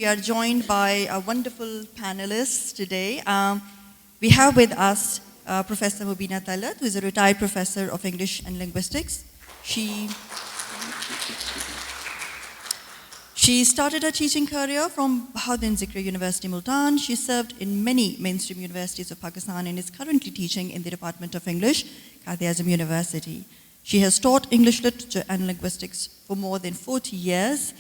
We are joined by wonderful panelists today. We have with us Professor Mubina Talat, who is a retired professor of English and linguistics. She started her teaching career from Bahauddin Zikri University, Multan. She served in many mainstream universities of Pakistan and is currently teaching in the Department of English, Quaid-e-Azam University. She has taught English literature and linguistics for more than 40 years.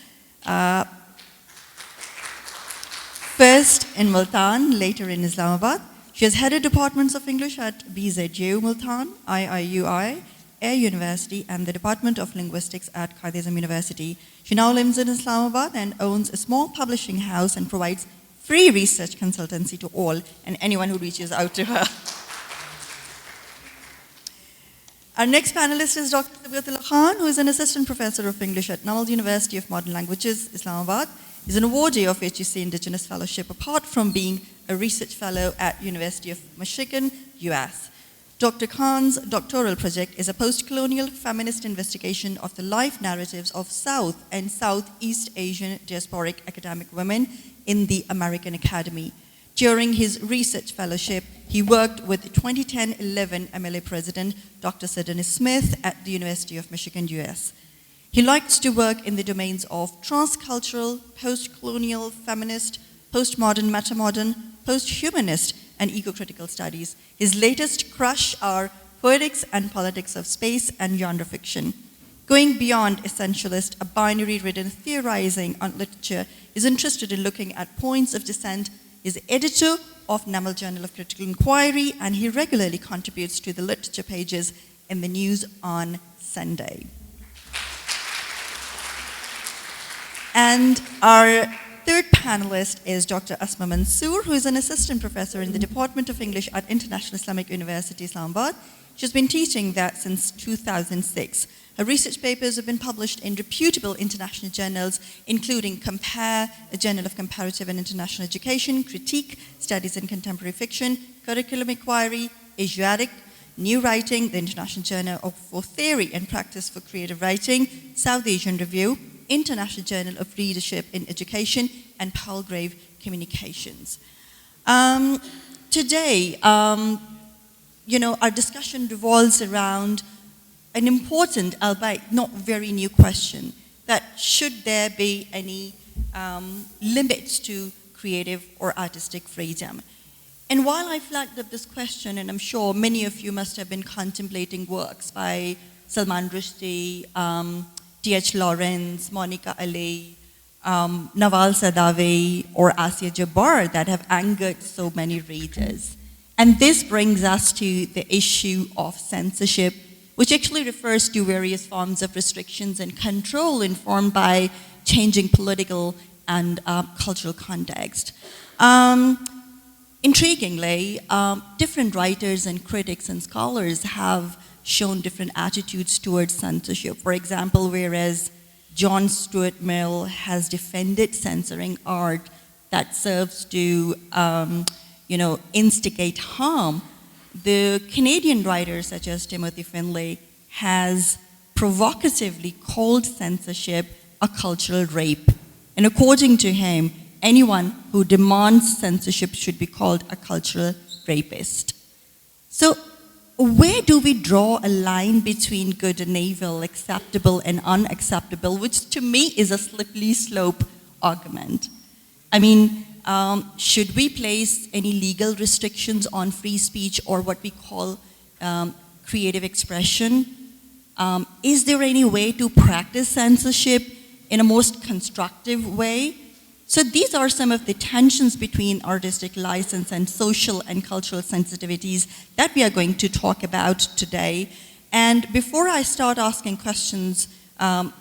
First in Multan, later in Islamabad. She has headed departments of English at BZU Multan, IIUI, Air University, and the Department of Linguistics at Quaid-e-Azam University. She now lives in Islamabad and owns a small publishing house and provides free research consultancy to all and anyone who reaches out to her. Our next panelist is Dr. Sabiatullah Khan, who is an assistant professor of English at Namal University of Modern Languages, Islamabad. He's an awardee of HEC Indigenous Fellowship, apart from being a research fellow at University of Michigan, US. Dr. Khan's doctoral project is a post-colonial feminist investigation of the life narratives of South and Southeast Asian diasporic academic women in the American Academy. During his research fellowship, he worked with 2010-11 MLA President Dr. Sidney Smith at the University of Michigan, US. He likes to work in the domains of transcultural, post-colonial, feminist, postmodern, metamodern, post-humanist, and eco-critical studies. His latest crush are poetics and politics of space and genre fiction. Going beyond essentialist, a binary-ridden theorizing on literature, is interested in looking at points of dissent. Is editor of Namal Journal of Critical Inquiry, and he regularly contributes to the literature pages in the news on Sunday. And our third panelist is Dr. Asma Mansoor, who is an assistant professor in the Department of English at International Islamic University, Islamabad. She's been teaching that since 2006. Her research papers have been published in reputable international journals, including Compare, a Journal of Comparative and International Education, Critique, Studies in Contemporary Fiction, Curriculum Inquiry, Asiatic, New Writing, the International Journal for Theory and Practice for Creative Writing, South Asian Review, International Journal of Readership in Education, and Palgrave Communications. Today, our discussion revolves around an important, albeit not very new question, that should there be any limits to creative or artistic freedom? And while I flagged up this question, and I'm sure many of you must have been contemplating works by Salman Rushdie, T.H. Lawrence, Monica Ali, Nawal Saadawi, or Asya Jabbar that have angered so many readers. And this brings us to the issue of censorship, which actually refers to various forms of restrictions and control informed by changing political and cultural context. Intriguingly, different writers and critics and scholars have shown different attitudes towards censorship. For example, whereas John Stuart Mill has defended censoring art that serves to, instigate harm, the Canadian writer such as Timothy Finlay has provocatively called censorship a cultural rape. And according to him, anyone who demands censorship should be called a cultural rapist. So, where do we draw a line between good and evil, acceptable and unacceptable, which to me is a slippery slope argument? I mean, should we place any legal restrictions on free speech or what we call creative expression? Is there any way to practice censorship in a most constructive way? So these are some of the tensions between artistic license and social and cultural sensitivities that we are going to talk about today. And before I start asking questions, from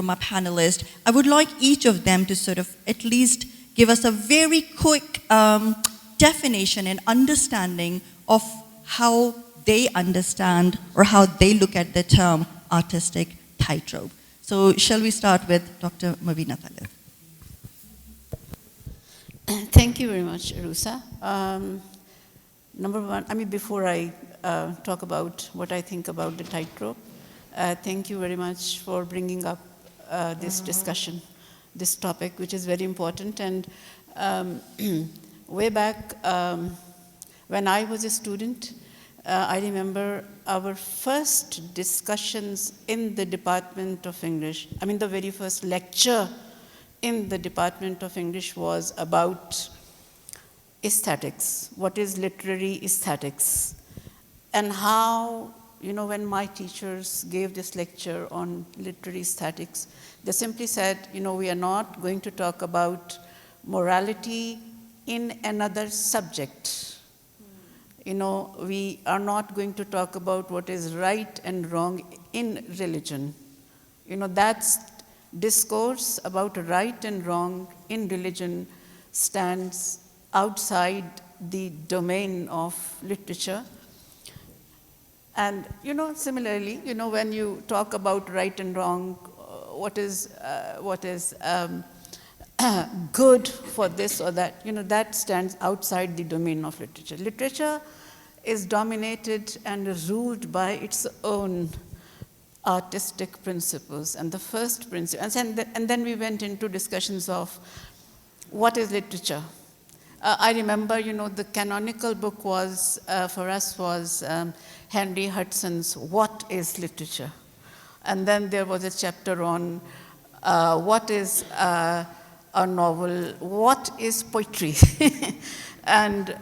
our panelists, I would like each of them to sort of at least give us a very quick definition and understanding of how they understand or how they look at the term artistic tightrope. So shall we start with Dr. Mubina Talat? Thank you very much, Arusa. Number one, before I talk about what I think about the tightrope, thank you very much for bringing up this discussion. this topic, which is very important. And way back when I was a student, I remember our first discussions in the Department of English. I mean, the very first lecture in the Department of English was about aesthetics. What is literary aesthetics? And how, when my teachers gave this lecture on literary aesthetics, they simply said, we are not going to talk about morality in another subject. We are not going to talk about what is right and wrong in religion. That's discourse about right and wrong in religion stands outside the domain of literature. And, similarly, when you talk about right and wrong, what is good for this or that, that stands outside the domain of literature. Literature is dominated and ruled by its own artistic principles. And the first principle, and then we went into discussions of what is literature. I remember, the canonical book was, for us, was Henry Hudson's What is Literature? And then there was a chapter on what is a novel, what is poetry? And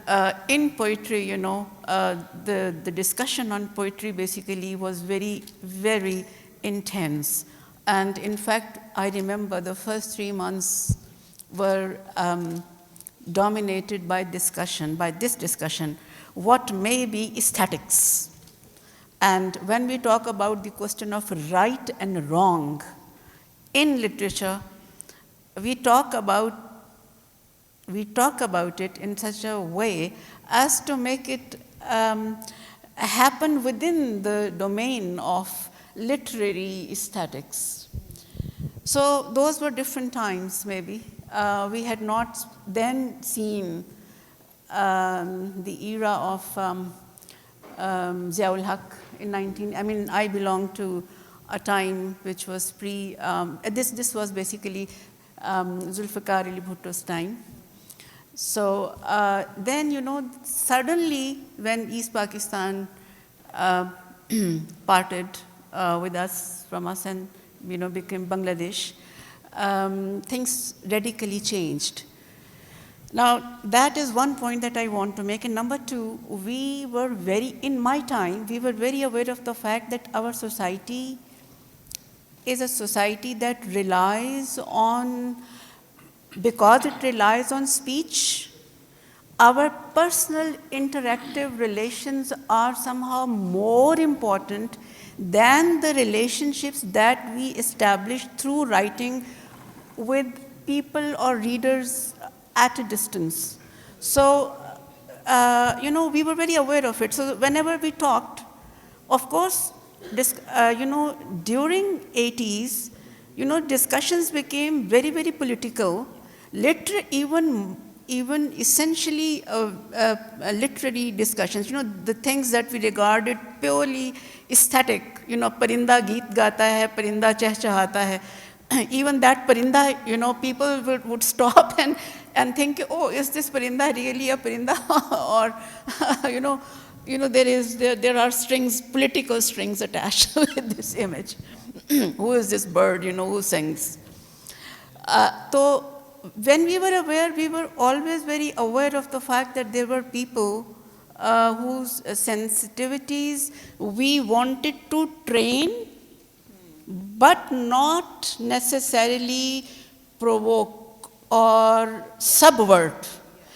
in poetry, the discussion on poetry basically was very, very intense. And in fact, I remember the first 3 months were dominated by this discussion, what may be aesthetics. And when we talk about the question of right and wrong in literature, we talk about it in such a way as to make it happen within the domain of literary aesthetics. So those were different times, maybe. We had not then seen the era of Ziaul Haq in I belong to a time which was this was basically Zulfikar Ali Bhutto's time. So then, suddenly when East Pakistan parted from us and, became Bangladesh, things radically changed. Now, that is one point that I want to make. And number two, in my time, we were very aware of the fact that our society is a society that relies on, because it relies on speech, our personal interactive relations are somehow more important than the relationships that we establish through writing with people or readers at a distance. So, we were very aware of it. So whenever we talked, of course, during 80s, discussions became very, very political. Even essentially literary discussions, the things that we regarded purely aesthetic, parinda geet gata hai, parinda chahchahata hai. Even that parinda, people would stop and think, oh, is this parinda really a parinda? Or, there are strings, political strings attached with this image. Who is this bird, who sings? So when we were aware, we were always very aware of the fact that there were people whose sensitivities we wanted to train, but not necessarily provoke or subvert.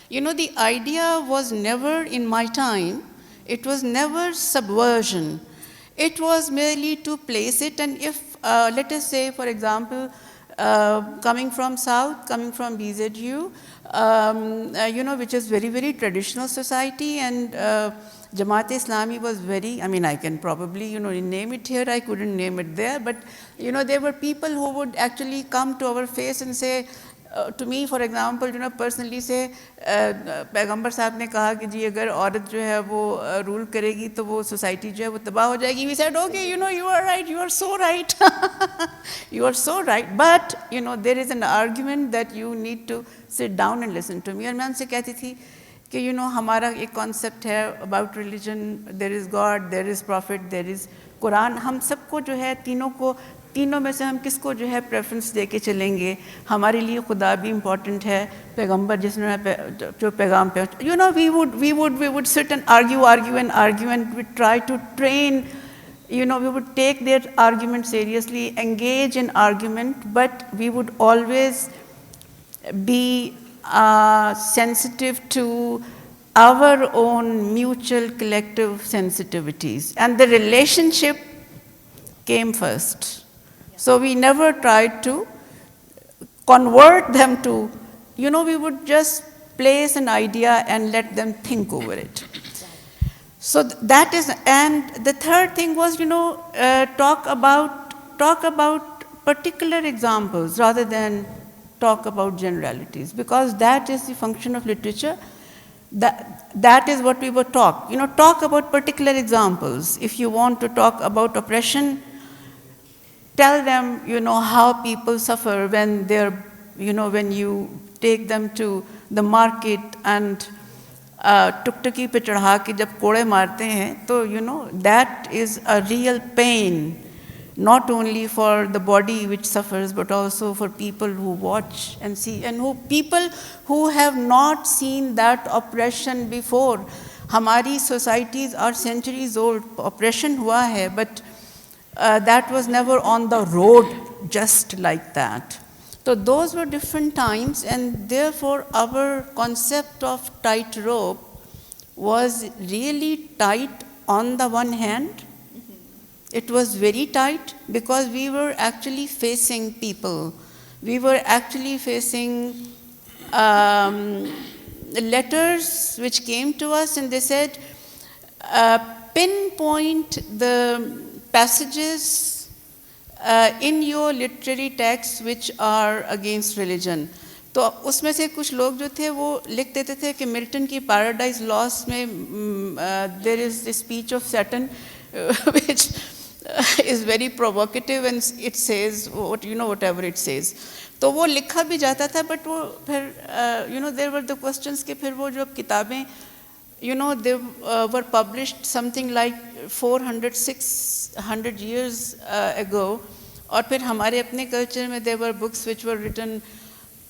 The idea was never, in my time, it was never subversion. It was merely to place it, and if, let us say, for example, coming from South, coming from BZU, which is very, very traditional society, and Jamaat-e-Islami was very, I can probably, name it here, I couldn't name it there, but, there were people who would actually come to our face and say, to me, for example, personally say, पैगंबर साहब ने कहा कि जी अगर औरत जो है वो रूल करेगी तो वो सोसाइटी जो है वो तबाह हो जाएगी. We said, okay, you are right, you are so right. You are so right. But, there is an argument that you need to sit down and listen to me. और मैं उनसे कहती थी कि, हमारा एक concept है about religion, there is God, there is Prophet, there is Quran. हम सबको जो है तीनों में से हम किसको जो है प्रेफरेंस दे के चलेंगे. हमारे लिए खुदा भी इम्पॉर्टेंट है, पैगंबर जिसने जो पैगाम पे, we would sit and argue and we try to train, we would take their argument seriously, engage in argument, but we would always be sensitive to our own mutual collective sensitivities, and the relationship came first. So we never tried to convert them to, we would just place an idea and let them think over it. So that is, and the third thing was, talk about particular examples rather than talk about generalities, because that is the function of literature. That is what we were taught. Talk about particular examples. If you want to talk about oppression, tell them, how people suffer when they're, when you take them to the market and tuk-tuki pe chadha ke jab kode marte hain, to, that is a real pain, not only for the body which suffers, but also for people who watch and see, and people who have not seen that oppression before. Hamari societies are centuries old. Oppression hua hai, but that was never on the road just like that. So those were different times, and therefore our concept of tightrope was really tight on the one hand. It was very tight because we were actually facing people. We were actually facing letters which came to us, and they said, pinpoint the passages in your literary texts which are against religion. तो उसमें से कुछ लोग जो थे वो लिख देते थे कि मिल्टन की पैराडाइज लॉस्ट में there is the speech of Satan which is very provocative, and it says whatever it says. तो वो लिखा भी जाता था, but वो फिर there were the questions कि फिर वो जो किताबें they were published something like 400-600 years ago, और फिर हमारे अपने कल्चर में there were books which were written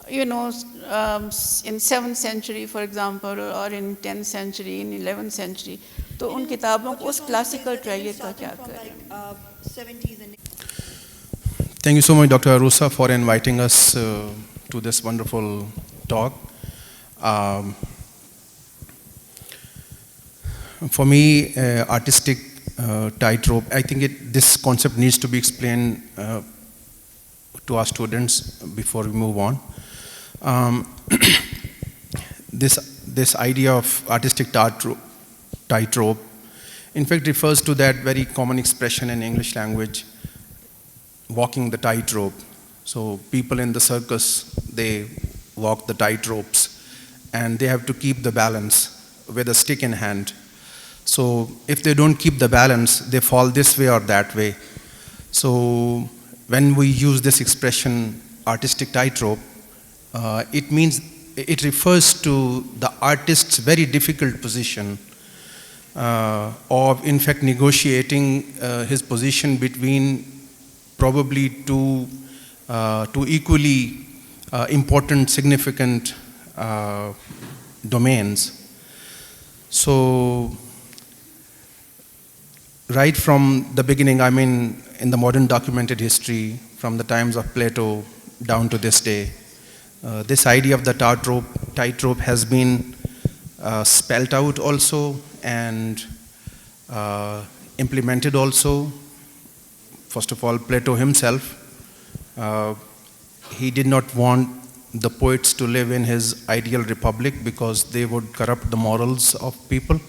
in 7th century, for example, or in 10th century, in 11th century. तो उन किताबों को उस क्लासिकल ट्राइड का क्या करें? Thank you so much, Dr. Arusa, for inviting us to this wonderful talk. For me, artistic tightrope, I think this concept needs to be explained to our students before we move on. This idea of artistic tightrope, in fact, refers to that very common expression in English language, walking the tightrope. So people in the circus, they walk the tightropes, and they have to keep the balance with a stick in hand. So if they don't keep the balance, they fall this way or that way. So when we use this expression, artistic tightrope, it refers to the artist's very difficult position of, in fact, negotiating his position between probably two equally important, significant domains. So right from the beginning, I mean, in the modern documented history, from the times of Plato down to this day, this idea of the tightrope has been spelled out also and implemented also. First of all, Plato himself, he did not want the poets to live in his ideal republic because they would corrupt the morals of people.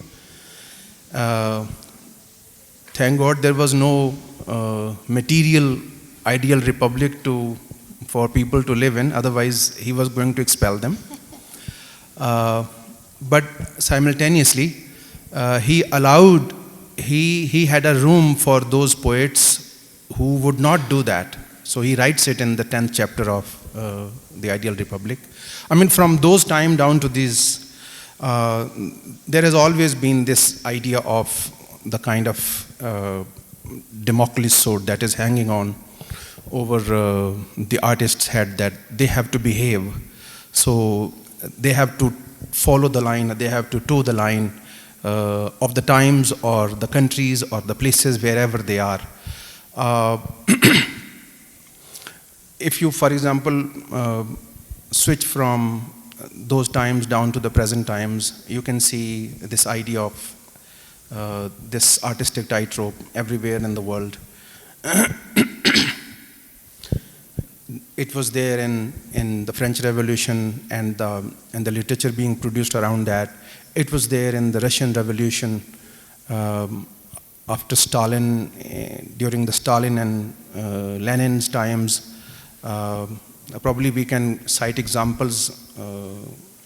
Thank God there was no material ideal republic to for people to live in, otherwise he was going to expel them. But simultaneously, he had a room for those poets who would not do that. So he writes it in the 10th chapter of The Ideal Republic. I mean, from those time down to these, there has always been this idea of the kind of Damocles sword that is hanging on over the artist's head, that they have to behave. So they have to follow the line, they have to toe the line of the times or the countries or the places wherever they are. If you, for example, switch from those times down to the present times, you can see this idea of this artistic tightrope everywhere in the world. It was there in the French Revolution and the literature being produced around that. It was there in the Russian Revolution after Stalin, during the Stalin and Lenin's times. Probably we can cite examples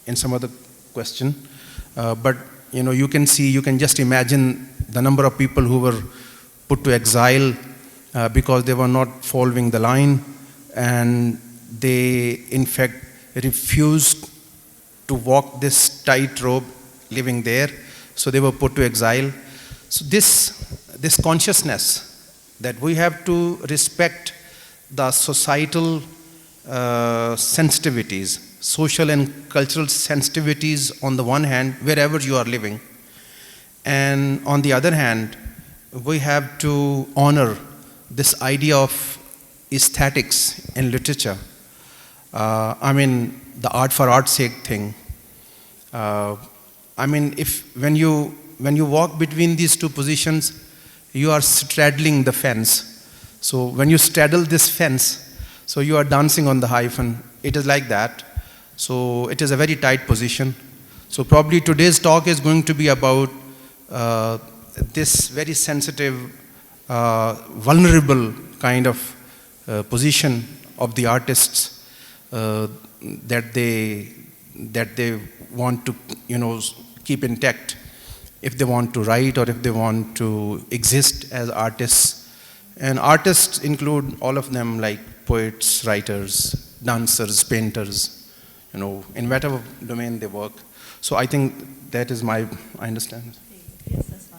in some other question, but you can see, you can just imagine the number of people who were put to exile because they were not following the line, and they in fact refused to walk this tightrope living there, so they were put to exile. So this consciousness that we have to respect the societal sensitivities, social and cultural sensitivities on the one hand, wherever you are living, and on the other hand, we have to honor this idea of aesthetics in literature. I mean, the art for art's sake thing. I mean, when you walk between these two positions, you are straddling the fence. So when you straddle this fence, so you are dancing on the hyphen. It is like that. So it is a very tight position. So probably today's talk is going to be about this very sensitive, vulnerable kind of position of the artists that they want to keep intact if they want to write or if they want to exist as artists. And artists include all of them, like poets, writers, dancers, painters, in whatever domain they work. So I think that is I understand.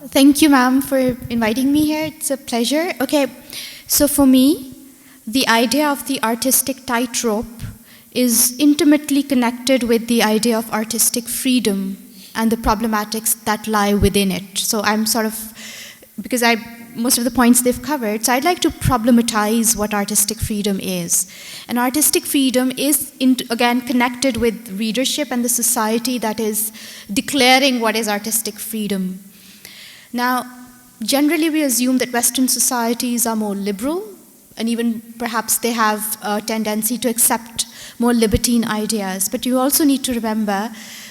Thank you, ma'am, for inviting me here. It's a pleasure. Okay, so for me, the idea of the artistic tightrope is intimately connected with the idea of artistic freedom and the problematics that lie within it. So I'm sort of, because most of the points they've covered, so I'd like to problematize what artistic freedom is. And artistic freedom is, again, connected with readership and the society that is declaring what is artistic freedom. Now, generally we assume that Western societies are more liberal, and even perhaps they have a tendency to accept more libertine ideas. But you also need to remember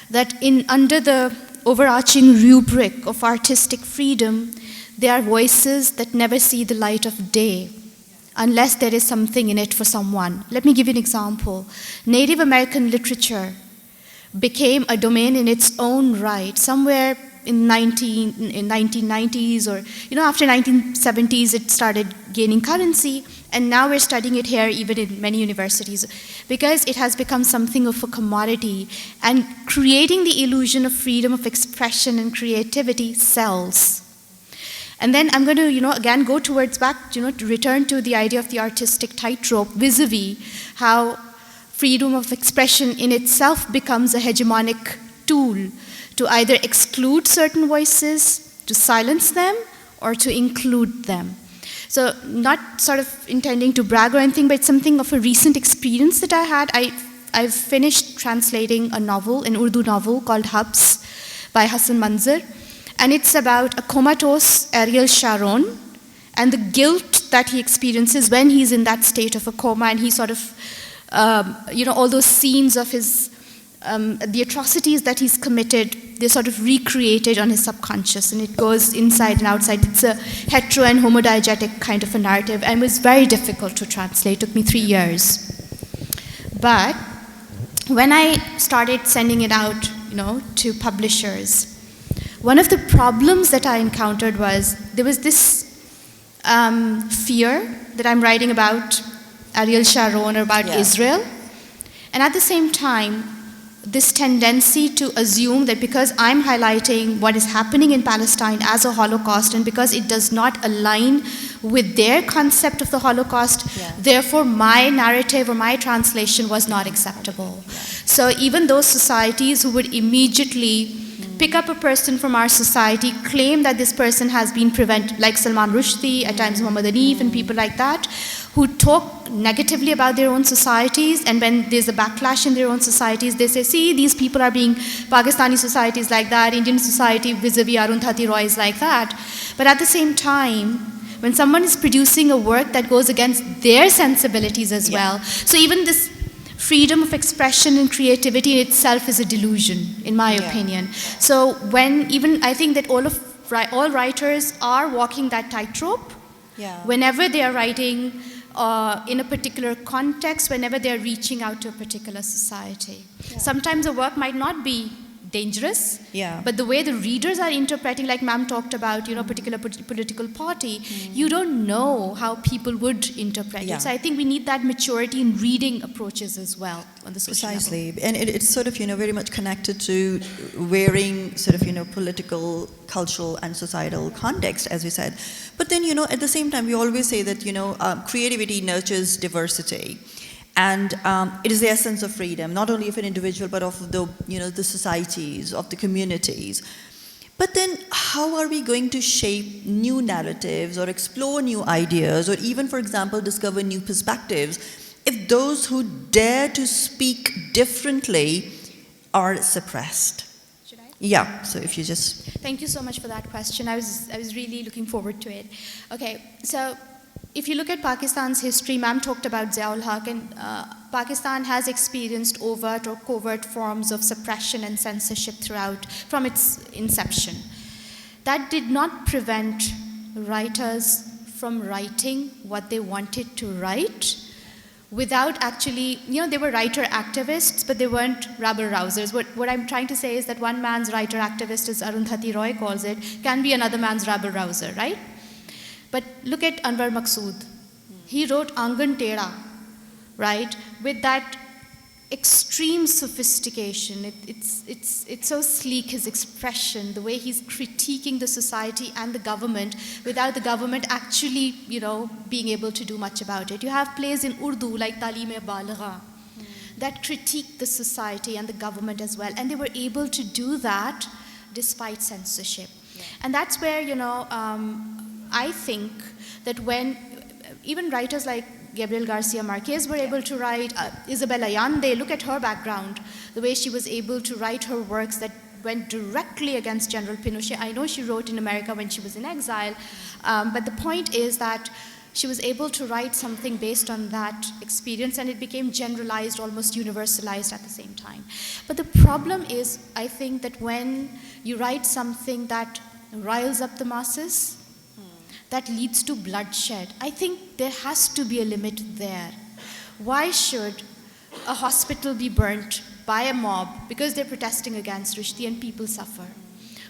that under the overarching rubric of artistic freedom, there are voices that never see the light of day unless there is something in it for someone. Let me give you an example. Native American literature became a domain in its own right somewhere in 1990s, or after 1970s it started gaining currency, and now we're studying it here even in many universities because it has become something of a commodity, and creating the illusion of freedom of expression and creativity sells. And then I'm going to, again go towards back, to return to the idea of the artistic tightrope vis-a-vis how freedom of expression in itself becomes a hegemonic tool to either exclude certain voices, to silence them, or to include them. So not sort of intending to brag or anything, but it's something of a recent experience that I had. I've finished translating a novel, an Urdu novel called Hubs by Hassan Manzar. And it's about a comatose Ariel Sharon and the guilt that he experiences when he's in that state of a coma, and he sort of, all those scenes of his, the atrocities that he's committed, they're sort of recreated on his subconscious, and it goes inside and outside. It's a hetero and homodiegetic kind of a narrative, and was very difficult to translate. It took me 3 years. But when I started sending it out, to publishers, one of the problems that I encountered was there was this fear that I'm writing about Ariel Sharon or about Israel, and at the same time, this tendency to assume that because I'm highlighting what is happening in Palestine as a Holocaust, and because it does not align with their concept of the Holocaust, therefore my narrative or my translation was not acceptable. So even those societies who would immediately pick up a person from our society, claim that this person has been prevented, like Salman Rushdie, at times Muhammad Hanif, and people like that, who talk negatively about their own societies, and when there's a backlash in their own societies, they say, see, these people are being, Pakistani societies like that, Indian society vis-a-vis Arundhati Roy is like that. But at the same time, when someone is producing a work that goes against their sensibilities as well, so even this freedom of expression and creativity in itself is a delusion, in my opinion. So I think that all writers are walking that tightrope. Whenever they are writing in a particular context, whenever they are reaching out to a particular society. Sometimes the work might not be dangerous, but the way the readers are interpreting, like ma'am talked about, particular political party, you don't know how people would interpret it. So I think we need that maturity in reading approaches as well on the social level. And it's sort of, very much connected to varying sort of, political, cultural, and societal context, as we said. But then, at the same time, we always say that, creativity nurtures diversity. And it is the essence of freedom, not only of an individual, but of the societies, of the communities. But then how are we going to shape new narratives or explore new ideas or even, for example, discover new perspectives if those who dare to speak differently are suppressed? Should I? Yeah, so if you just... Thank you so much for that question. I was really looking forward to it. Okay, so if you look at Pakistan's history, ma'am talked about Ziaul Haq, and Pakistan has experienced overt or covert forms of suppression and censorship throughout from its inception. That did not prevent writers from writing what they wanted to write without actually, they were writer activists, but they weren't rabble-rousers. What I'm trying to say is that one man's writer activist, as Arundhati Roy calls it, can be another man's rabble-rouser, right? But look at Anwar Maqsood. He wrote Angan Tera, right, with that extreme sophistication. It's so sleek, his expression, the way he's critiquing the society and the government without the government actually, being able to do much about it. You have plays in Urdu like Talim-e-Balagha that critique the society and the government as well, and they were able to do that despite censorship. And that's where, I think that when even writers like Gabriel Garcia Marquez were able to write, Isabel Allende, look at her background, the way she was able to write her works that went directly against General Pinochet. I know she wrote in America when she was in exile, but the point is that she was able to write something based on that experience, and it became generalized, almost universalized at the same time. But the problem is, I think that when you write something that riles up the masses, that leads to bloodshed, I think there has to be a limit there. Why should a hospital be burnt by a mob because they're protesting against Rushdie and people suffer?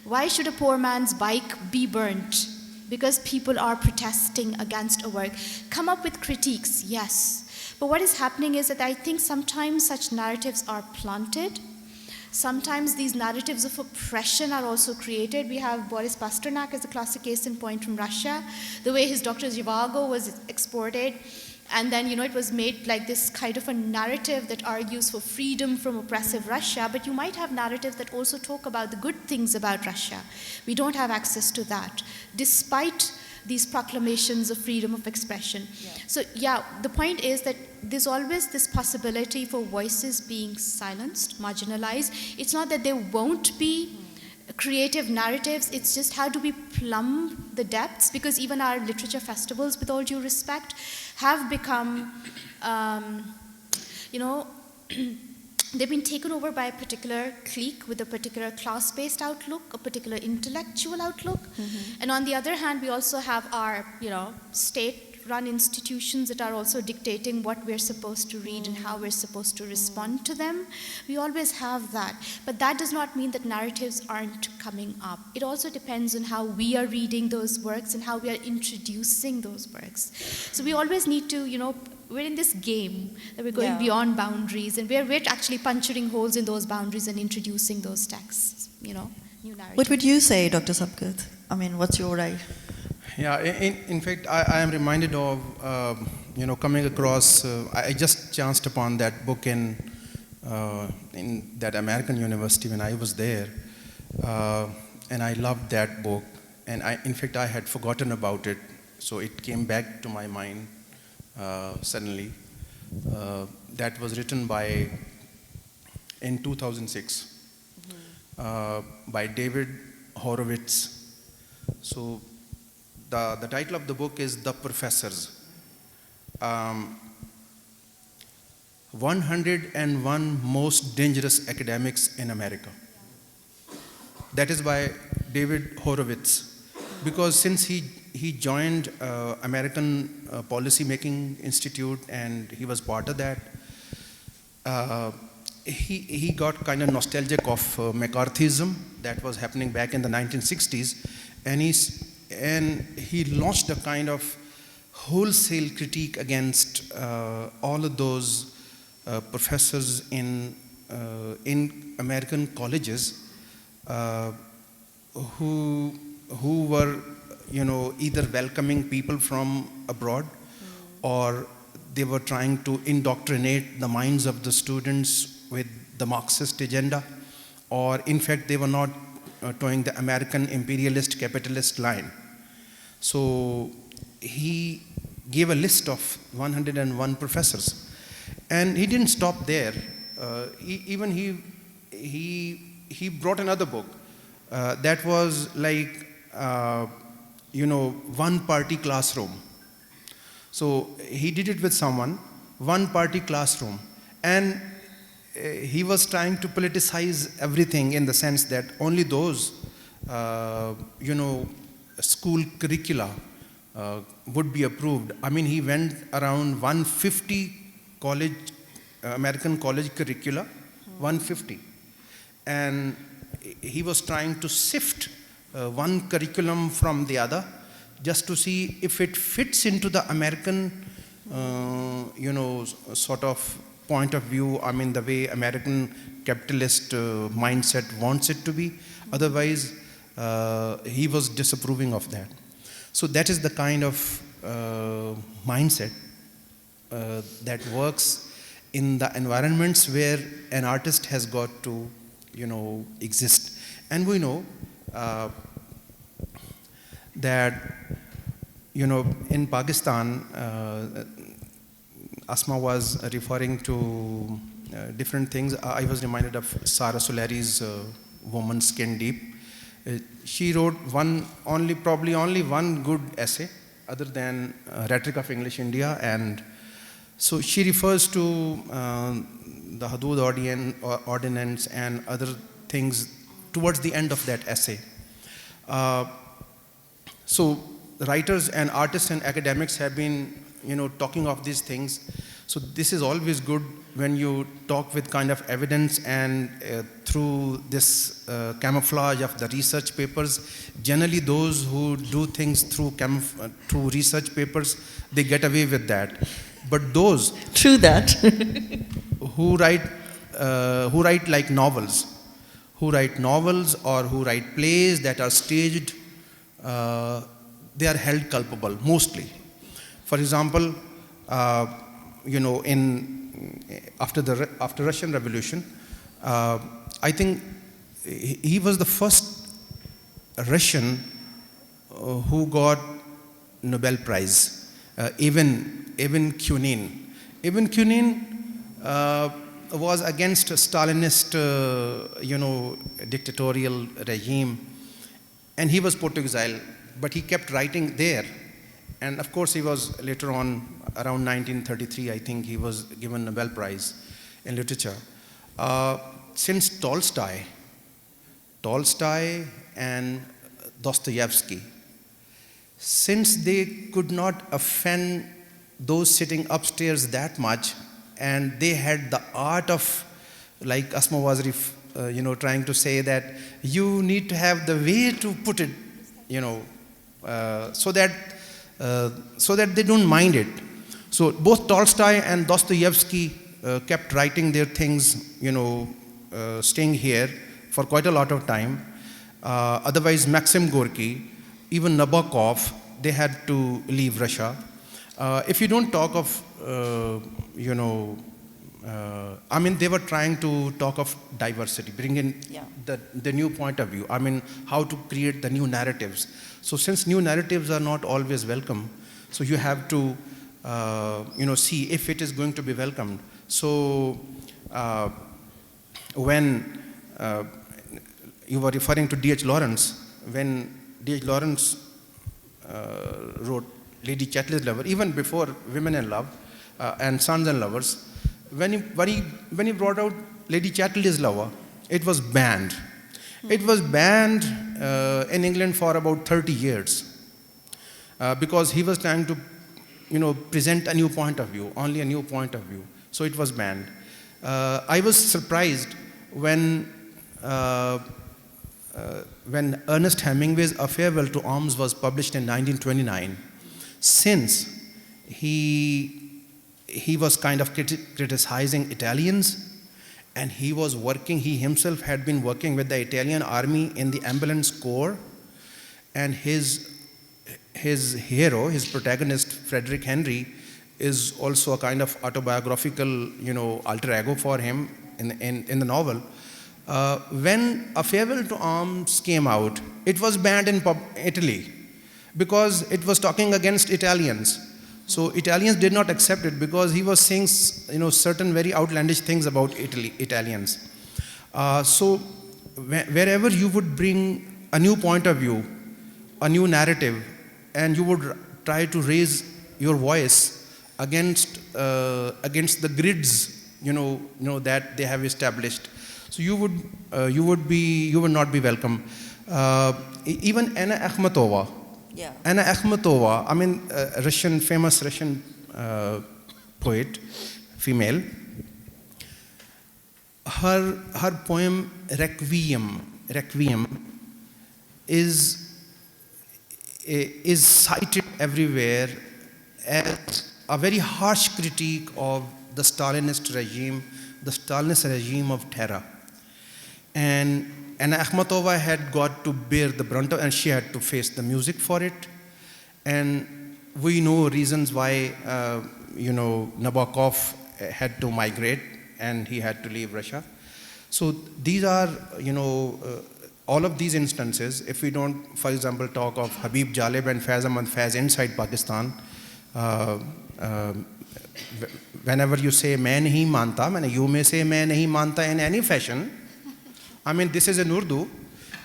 Why should a poor man's bike be burnt because people are protesting against a work? Come up with critiques, yes. But what is happening is that I think sometimes such narratives are planted. Sometimes these narratives of oppression are also created. We have Boris Pasternak as a classic case in point from Russia. The way his Dr. Zhivago was exported, and then, it was made like this kind of a narrative that argues for freedom from oppressive Russia, but you might have narratives that also talk about the good things about Russia. We don't have access to that, despite these proclamations of freedom of expression. So the point is that there's always this possibility for voices being silenced, marginalized. It's not that there won't be creative narratives, it's just how do we plumb the depths, because even our literature festivals, with all due respect, have become, they've been taken over by a particular clique with a particular class-based outlook, a particular intellectual outlook. And on the other hand, we also have our, state run institutions that are also dictating what we're supposed to read and how we're supposed to respond to them. We always have that. But that does not mean that narratives aren't coming up. It also depends on how we are reading those works and how we are introducing those works. So we always need to, we're in this game that we're going beyond boundaries, and we're actually puncturing holes in those boundaries and introducing those texts, new narratives. What would you say, Dr. Sabkat? I mean, what's your right? Yeah, in fact, I am reminded of, coming across, I just chanced upon that book in that American university when I was there, and I loved that book, and in fact, I had forgotten about it, so it came back to my mind suddenly. That was written in 2006 by David Horowitz. So the title of the book is The Professors. 101 Most Dangerous Academics in America. That is by David Horowitz. Because since he joined American Policy Making Institute and he was part of that, he got kind of nostalgic of McCarthyism that was happening back in the 1960s, and he launched a kind of wholesale critique against all of those professors in American colleges who were either welcoming people from abroad or they were trying to indoctrinate the minds of the students with the Marxist agenda, or in fact they were not towing the American imperialist capitalist line. So he gave a list of 101 professors, and he didn't stop there. He brought another book that was like one party classroom. So he did it with someone, one party classroom, and he was trying to politicize everything in the sense that only those school curricula would be approved. I mean, he went around 150 American college curricula, 150, and he was trying to sift one curriculum from the other just to see if it fits into the American sort of point of view, I mean the way American capitalist mindset wants it to be. Otherwise, he was disapproving of that. So that is the kind of mindset that works in the environments where an artist has got to, exist. And we know that, in Pakistan, Asma was referring to different things. I was reminded of Sarah Solari's Woman Skin Deep. She wrote probably only one good essay other than Rhetoric of English India, and so she refers to the Hudud Ordinance and other things towards the end of that essay. So writers and artists and academics have been talking of these things. So this is always good when you talk with kind of evidence, and through this camouflage of the research papers. Generally those who do things through research papers, they get away with that. But those True that. who write like novels, or who write plays that are staged, they are held culpable mostly. For example, after Russian Revolution, I think he was the first Russian who got Nobel Prize. Even Kunin. Even Kunin was against a Stalinist, dictatorial regime, and he was put to exile. But he kept writing there. And of course, he was later on, around 1933, I think, he was given Nobel Prize in literature. Since Tolstoy and Dostoevsky, since they could not offend those sitting upstairs that much, and they had the art of, like Asma was trying to say, that you need to have the way to put it, so that they don't mind it. So both Tolstoy and Dostoevsky kept writing their things, staying here for quite a lot of time. Otherwise, Maxim Gorky, even Nabokov, they had to leave Russia. If you don't talk of, they were trying to talk of diversity, bring in the new point of view. How to create the new narratives. So since new narratives are not always welcome, so you have to, see if it is going to be welcomed. So when you were referring to D.H. Lawrence, when D.H. Lawrence wrote Lady Chatterley's Lover, even before Women in Love and Sons and Lovers, when he brought out Lady Chatterley's Lover, it was banned. It was banned in England for about 30 years because he was trying to, present a new point of view, only a new point of view. So it was banned. I was surprised when Ernest Hemingway's A Farewell to Arms was published in 1929, since he was kind of criticizing Italians, and he himself had been working with the Italian army in the ambulance corps, and his hero, his protagonist, Frederick Henry, is also a kind of autobiographical, alter ego for him in the novel. When A Farewell to Arms came out, it was banned in Italy because it was talking against Italians. So Italians did not accept it because he was saying, certain very outlandish things about Italians. So wherever you would bring a new point of view, a new narrative, and you would try to raise your voice against the grids, that they have established, so you would not be welcome. Even Anna Akhmatova. Yeah. Anna Akhmatova, famous Russian poet, female. Her poem Requiem is cited everywhere as a very harsh critique of the Stalinist regime of terror. And Anna Akhmatova had got to bear the brunt of, and she had to face the music for it. And we know reasons why, Nabokov had to migrate and he had to leave Russia. So these are, all of these instances, if we don't, for example, talk of Habib Jalib and Faiz Ahmad Faiz inside Pakistan, whenever you say main nahi manta, you may say main nahi manta in any fashion. This is in Urdu,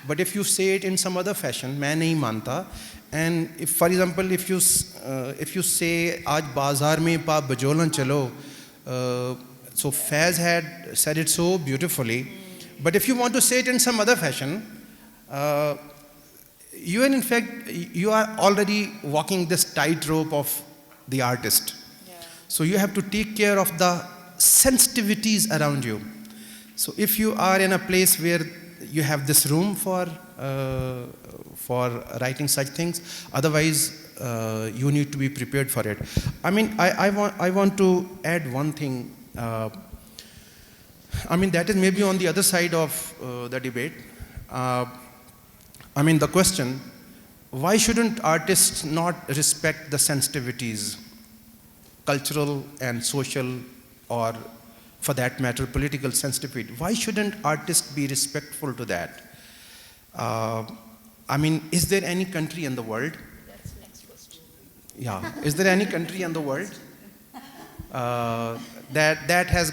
but if you say it in some other fashion, main nahi manta, and if, for example, if you say aaj bazaar mein pa bajolan chalo, so Faiz had said it so beautifully, but if you want to say it in some other fashion, you are already walking this tightrope of the artist. Yeah. So you have to take care of the sensitivities around you. So if you are in a place where you have this room for writing such things, otherwise you need to be prepared for it. I want to add one thing. That is maybe on the other side of the debate. The question, why shouldn't artists not respect the sensitivities, cultural and social, or for that matter, political sensitivity? Why shouldn't artists be respectful to that? Is there any country in the world? That's the next question. Yeah. Is there any country in the world that has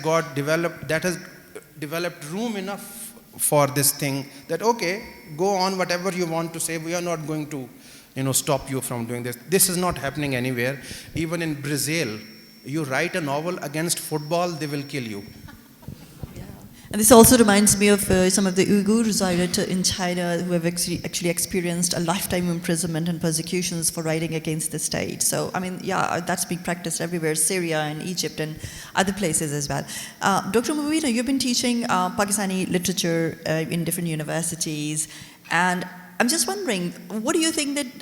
developed room enough for this thing that, okay, go on whatever you want to say, we are not going to, stop you from doing this. This is not happening anywhere. Even in Brazil, you write a novel against football, they will kill you. Yeah. And this also reminds me of some of the Uyghurs I read in China who have actually experienced a lifetime imprisonment and persecutions for writing against the state. So, I mean, yeah, that's being practiced everywhere, Syria and Egypt and other places as well. Dr. Mubina, you've been teaching Pakistani literature in different universities, and I'm just wondering, what do you think that,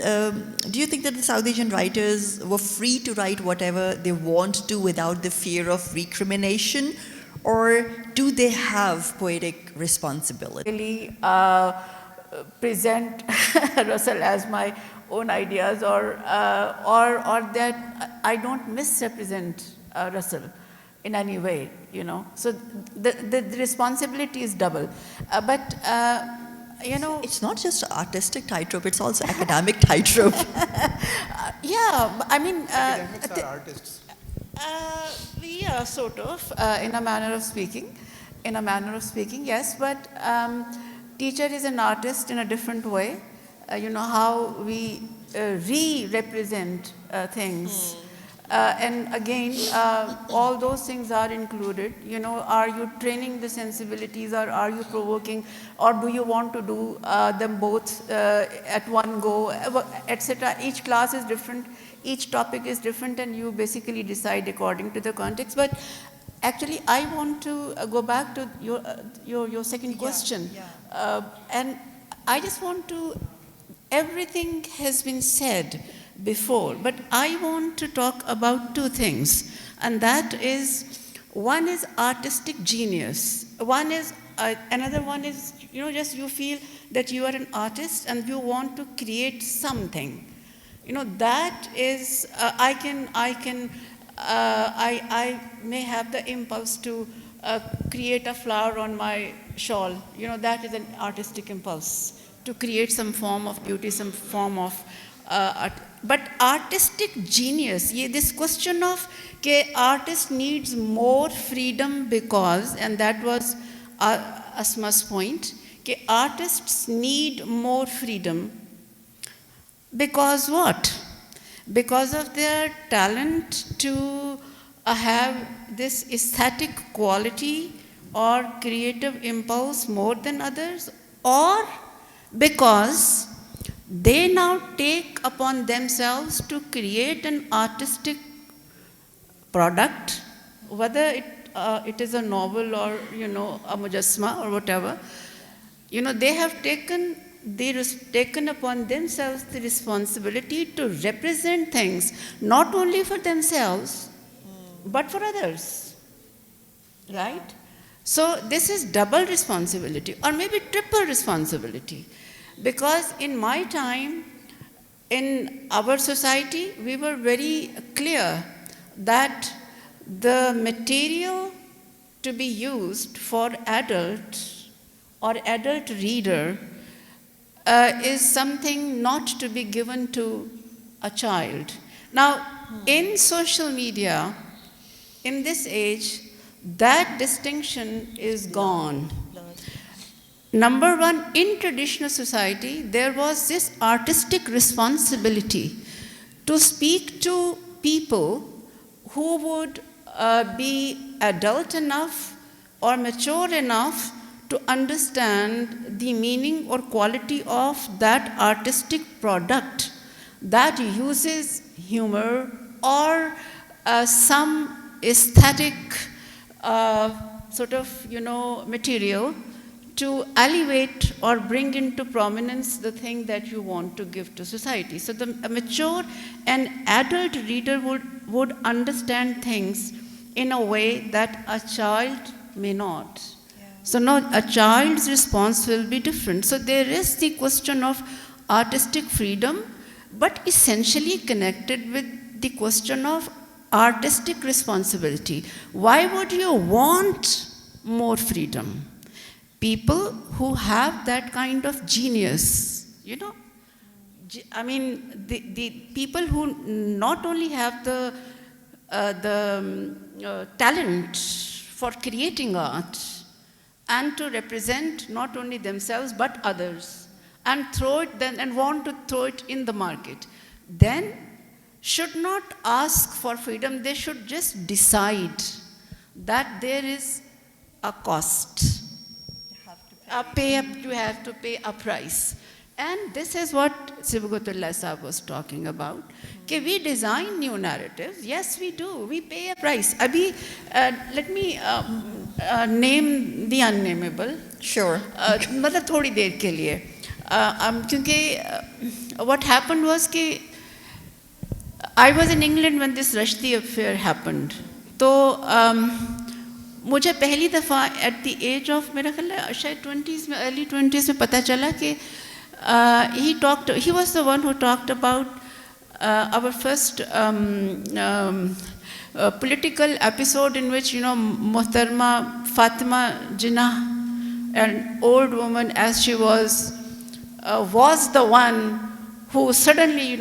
do you think that the South Asian writers were free to write whatever they want to without the fear of recrimination? Or do they have poetic responsibility? Really present Russell as my own ideas, or that I don't misrepresent Russell in any way, you know. So the responsibility is double. But you know, it's not just artistic tightrope; it's also academic tightrope. yeah, I mean, Academics are artists. yeah, sort of, in a manner of speaking. In a manner of speaking, yes, but teacher is an artist in a different way. You know, how we re-represent things. And again, all those things are included. You know, are you training the sensibilities, or are you provoking, or do you want to do them both at one go, etc. Each class is different. Each topic is different, and you basically decide according to the context. But actually, I want to go back to your second question. And I just want to, everything has been said before, but I want to talk about two things. And that is, one is artistic genius. One is, another one is, you know, just you feel that you are an artist and you want to create something. You know, that is, I may have the impulse to create a flower on my shawl. You know, that is an artistic impulse, to create some form of beauty, some form of art. But artistic genius, this question of artist needs more freedom because, and that was Asma's point, artists need more freedom. Because what? Because of their talent to have this aesthetic quality or creative impulse more than others, or because they now take upon themselves to create an artistic product, whether it is a novel or, you know, a mujassma or whatever. You know, they have taken upon themselves the responsibility to represent things, not only for themselves, but for others, right? So this is double responsibility, or maybe triple responsibility, because in my time, in our society, we were very clear that the material to be used for adult or adult reader is something not to be given to a child. Now, in social media, in this age, that distinction is gone. Number one, in traditional society, there was this artistic responsibility to speak to people who would be adult enough or mature enough to understand the meaning or quality of that artistic product that uses humor or some aesthetic sort of, you know, material to elevate or bring into prominence the thing that you want to give to society. So a mature and adult reader would understand things in a way that a child may not. So now a child's response will be different. So there is the question of artistic freedom, but essentially connected with the question of artistic responsibility. Why would you want more freedom? People who have that kind of genius, you know, I mean, the people who not only have the talent for creating art, and to represent not only themselves but others, and want to throw it in the market, then should not ask for freedom. They should just decide that there is a cost. you have to pay a price. And this is what Sibughatullah Sahab was talking about. Okay, we design new narratives. Yes, we do. We pay a price. Abhi, let me name the unnameable. Sure. मतलब थोड़ी देर के लिए. क्योंकि what happened was कि I was in England when this Rushdie affair happened. तो मुझे पहली दफ़ा at the age of मेरा ख्याल है शायद 20s में early 20s में पता चला कि he was the one who talked about our first political episode in which, Muhtarma Fatima Jinnah, an old woman as she was the one who suddenly,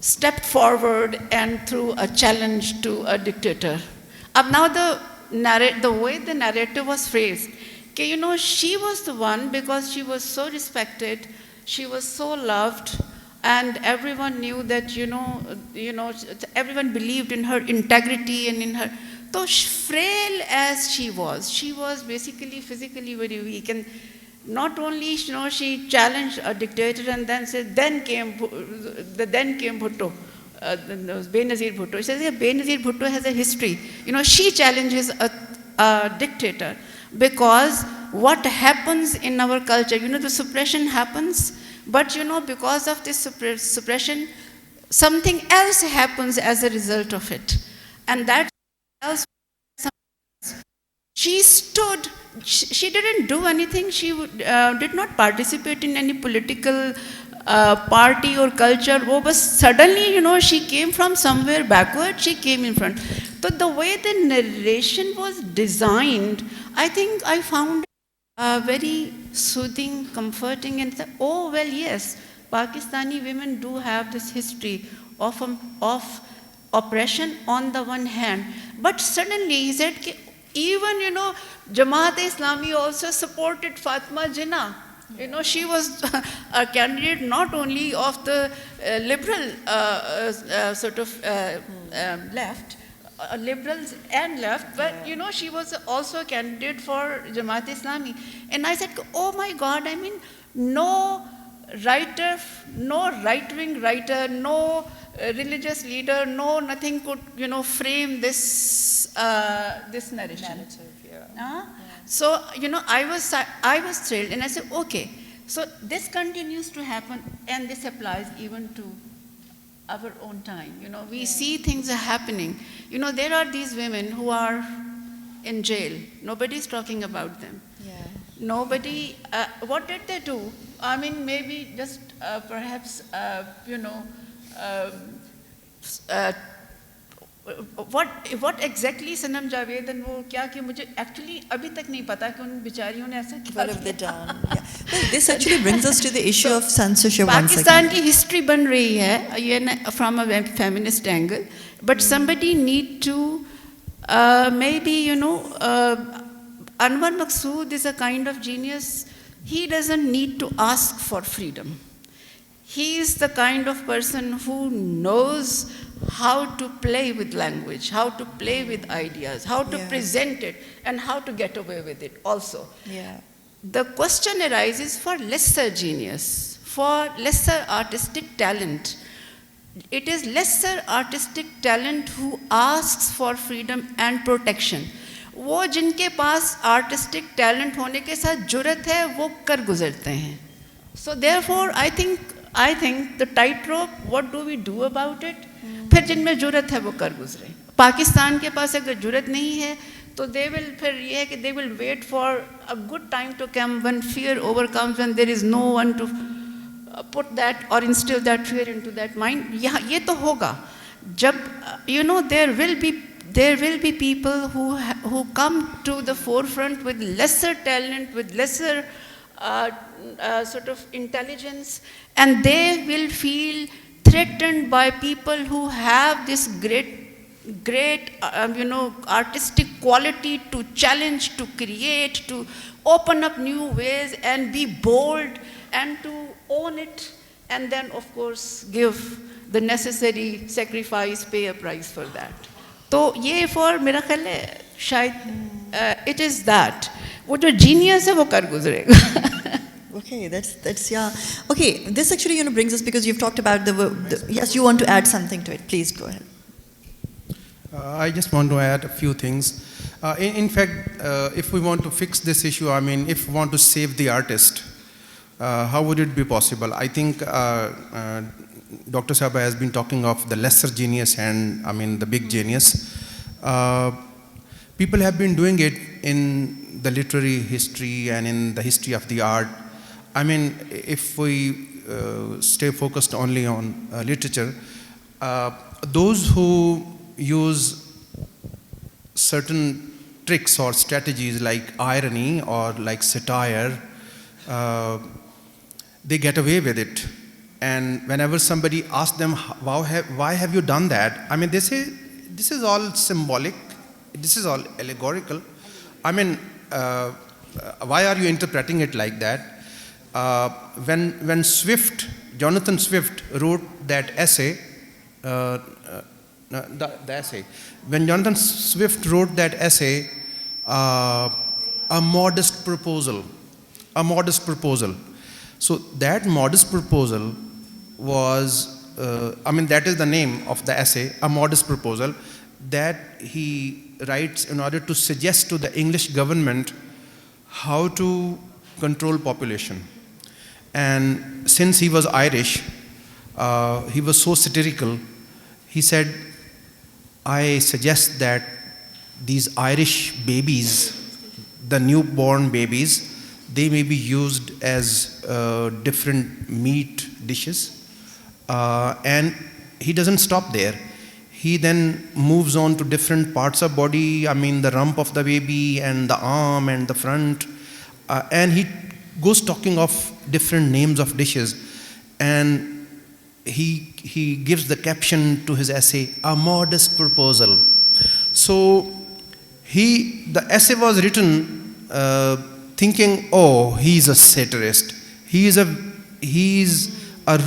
stepped forward and threw a challenge to a dictator. Now the way the narrative was phrased, she was the one because she was so respected, she was so loved, and everyone knew that, everyone believed in her integrity and in her. So frail as she was basically physically very weak. And not only, she challenged a dictator and then said, then came Bhutto. Benazir Bhutto. She says, yeah, Benazir Bhutto has a history. She challenges a dictator because what happens in our culture, the suppression happens, but because of this suppression, something else happens as a result of it. And that else, she stood, she didn't do anything, she did not participate in any political party or culture. But suddenly, she came from somewhere backward, she came in front. So the way the narration was designed, I think I found very soothing, comforting, and said, oh, well, yes, Pakistani women do have this history of oppression on the one hand. But suddenly he said, even, Jamaat-e-Islami also supported Fatima Jinnah. She was a candidate not only of the liberal left, liberals and left, but she was also a candidate for Jamaat-e-Islami. And I said, oh my God, I mean, no writer, no right-wing writer, no religious leader, no nothing could, frame this this narration. So, I was thrilled, and I said, okay, so this continues to happen, and this applies even to our own time. We see things are happening. There are these women who are in jail. Nobody's talking about them. Yeah. Nobody, what did they do? I mean, maybe just perhaps, what exactly Sanam Javed and वो क्या कि मुझे actually अभी तक नहीं पता कि उन बिचारियों ने ऐसा क्या What have they done? Yeah. Well, this actually brings us to the issue of censorship once Pakistan again. की history बन रही है ये from a feminist angle, but somebody need to maybe Anwar Maqsood is a kind of genius. He doesn't need to ask for freedom. He is the kind of person who knows how to play with language, how to play with ideas, how to present it, and how to get away with it also. Yeah. The question arises for lesser genius, for lesser artistic talent. It is lesser artistic talent who asks for freedom and protection. वो जिनके पास artistic talent होने के साथ जुर्रत है, वो कर गुजरते हैं. So therefore, I think the tightrope, what do we do about it? फिर जिनमें जुर्रत है वो कर गुजरे. पाकिस्तान के पास अगर जुर्रत नहीं है तो they will फिर ये है कि they will wait for a good time to come when fear overcomes, when there is no one to put that or instill that fear into that mind. ये तो होगा जब there will be people who come to the forefront with lesser talent, with lesser sort of intelligence, and they will feel threatened by people who have this great artistic quality to challenge, to create, to open up new ways and be bold and to own it, and then of course give the necessary sacrifice, pay a price for that. So ये for मेरा ख्याल है शायद it is that. वो जो genius है वो कर गुजरेगा. Okay, that's yeah. Okay, this actually brings us, because you've talked about the yes, you want to add something to it. Please go ahead. I just want to add a few things. In fact, if we want to fix this issue, I mean, if we want to save the artist, how would it be possible? I think Dr. Saba has been talking of the lesser genius and, I mean, the big genius. People have been doing it in the literary history and in the history of the art. I mean, if we stay focused only on literature, those who use certain tricks or strategies like irony or like satire, they get away with it. And whenever somebody asks them, why have you done that? I mean, they say, this is all symbolic, this is all allegorical. I mean, why are you interpreting it like that? When Jonathan Swift wrote that essay, the essay. When Jonathan Swift wrote that essay, a modest proposal. So that modest proposal was, I mean, that is the name of the essay, a modest proposal, that he writes in order to suggest to the English government how to control population. And since he was Irish, he was so satirical, he said, I suggest that these Irish babies, the newborn babies, they may be used as different meat dishes. And he doesn't stop there. He then moves on to different parts of body, I mean the rump of the baby and the arm and the front. And he goes talking of different names of dishes. And he gives the caption to his essay, a modest proposal. So the essay was written thinking, oh, he's a satirist. He's a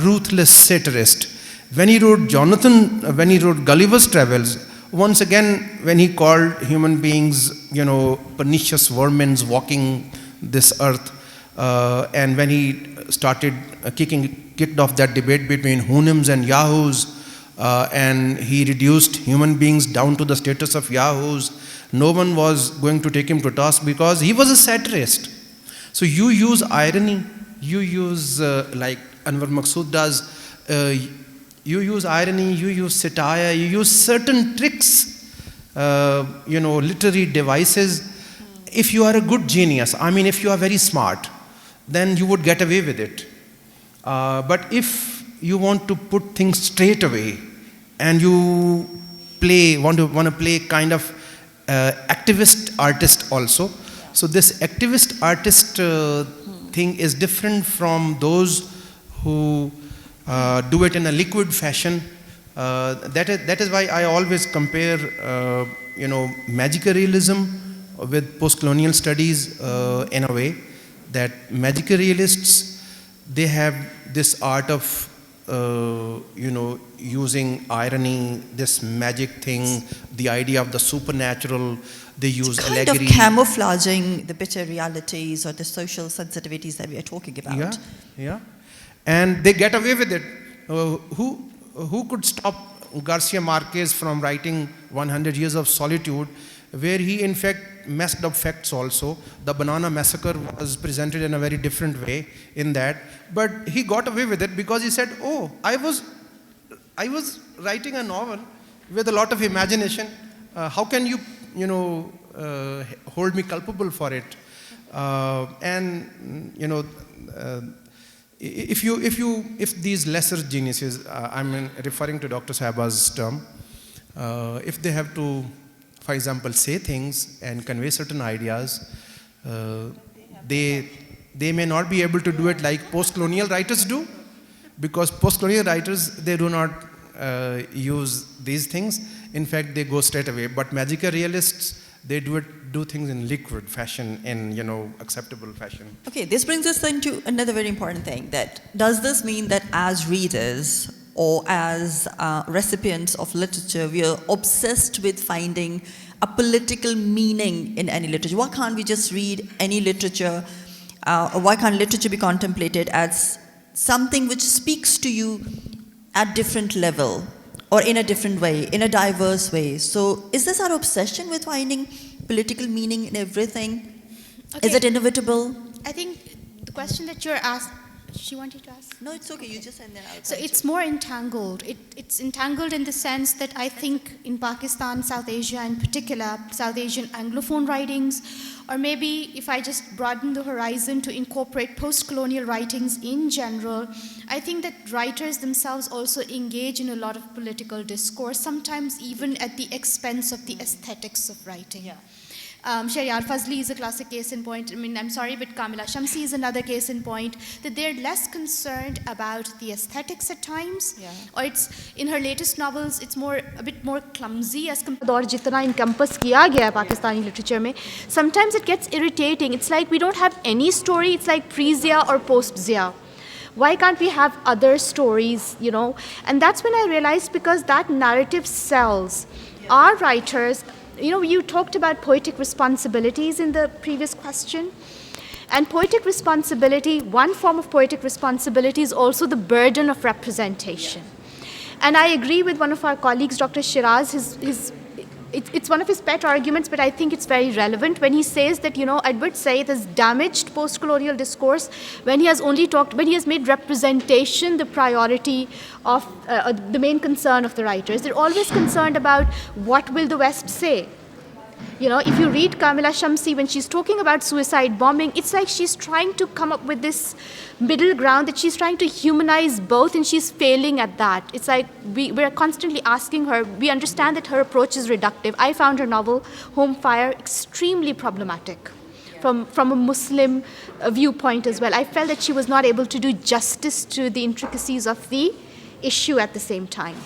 ruthless satirist. When he wrote Gulliver's Travels, once again, when he called human beings, pernicious vermin walking this earth, and when he started kicked off that debate between Hunims and Yahoos, and he reduced human beings down to the status of Yahoos, no one was going to take him to task because he was a satirist. So you use irony, you use, like Anwar Maqsood does, you use irony, you use satire, you use certain tricks, literary devices. If you are a good genius, I mean, if you are very smart, then you would get away with it. But if you want to put things straight away and you want to play kind of activist artist also, so this activist artist thing is different from those who do it in a liquid fashion. That is why I always compare, magical realism with post-colonial studies in a way that magical realists, they have this art of, using irony, this magic thing, the idea of the supernatural. They use kind allegory. of camouflaging the bitter realities or the social sensitivities that we are talking about. Yeah. And they get away with it. Who could stop Garcia Marquez from writing 100 Years of Solitude, where he in fact messed up facts also. The banana massacre was presented in a very different way in that, but he got away with it because he said, oh, I was writing a novel with a lot of imagination. How can you hold me culpable for it? If these lesser geniuses, I'm referring to Dr. Saba's term, if they have to, for example, say things and convey certain ideas, they may not be able to do it like post-colonial writers do, because post-colonial writers, they do not use these things. In fact, they go straight away. But magical realists, they do things in liquid fashion, in acceptable fashion. Okay, this brings us into another very important thing. That does this mean that as readers or as recipients of literature, we are obsessed with finding a political meaning in any literature? Why can't we just read any literature? Or why can't literature be contemplated as something which speaks to you at different level or in a different way, in a diverse way? So is this our obsession with finding political meaning in everything? Okay. Is it inevitable? I think the question that you're asked, she wanted to ask? No, it's okay. You just send that out. So it's more entangled. It's entangled in the sense that I think in Pakistan, South Asia in particular, South Asian Anglophone writings, or maybe if I just broaden the horizon to incorporate post-colonial writings in general, I think that writers themselves also engage in a lot of political discourse, sometimes even at the expense of the aesthetics of writing. Yeah. Sharyar Fazli is a classic case in point. I mean, I'm sorry, but Kamila Shamsi is another case in point, that they're less concerned about the aesthetics at times. Yeah. Or it's, in her latest novels, it's a bit more clumsy as compared to jitna encompass kiya gaya hai Pakistani literature mein. Sometimes it gets irritating. It's like we don't have any story. It's like pre-Zia or post-Zia. Why can't we have other stories, you know? And that's when I realized, because that narrative sells. Our writers, you know, you talked about poetic responsibilities in the previous question. And poetic responsibility, one form of poetic responsibility is also the burden of representation. And I agree with one of our colleagues, Dr. Shiraz, it's one of his pet arguments, but I think it's very relevant when he says that, you know, Edward Said has damaged post-colonial discourse when he has made representation the priority of the main concern of the writers. They're always concerned about what will the West say. You know, if you read Kamila Shamsi, when she's talking about suicide bombing, it's like she's trying to come up with this middle ground, that she's trying to humanize both, and she's failing at that. It's like we're constantly asking her, we understand that her approach is reductive. I found her novel, Home Fire, extremely problematic from a Muslim viewpoint as well. I felt that she was not able to do justice to the intricacies of the issue at the same time.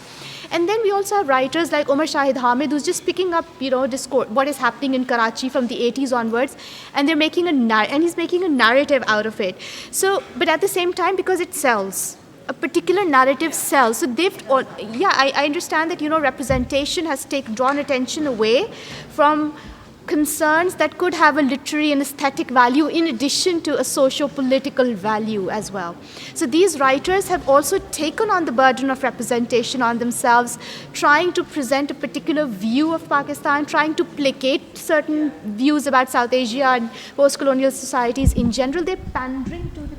And then we also have writers like Omar Shahid Hamid, who's just picking up, you know, discourse, what is happening in Karachi from the 80s onwards, and they're making he's making a narrative out of it. So, but at the same time, because it sells, a particular narrative sells. So I understand that, you know, representation has drawn attention away from concerns that could have a literary and aesthetic value in addition to a socio-political value as well. So these writers have also taken on the burden of representation on themselves, trying to present a particular view of Pakistan, trying to placate certain views about South Asia and post-colonial societies in general. They're pandering to the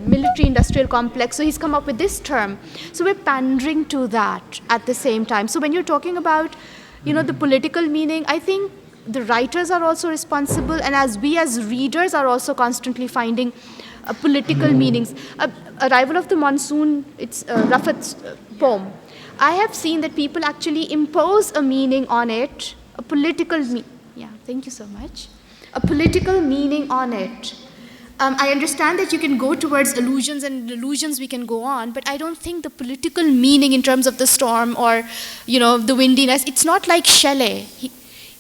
military industrial complex. So he's come up with this term. So we're pandering to that at the same time. So when you're talking about, you know, the political meaning, I think the writers are also responsible, and as we as readers are also constantly finding political meanings. Arrival of the Monsoon, it's Rafat's poem. I have seen that people actually impose a meaning on it, a political thank you so much. A political meaning on it. I understand that you can go towards allusions, and allusions we can go on, but I don't think the political meaning in terms of the storm or, you know, the windiness, it's not like Shelley.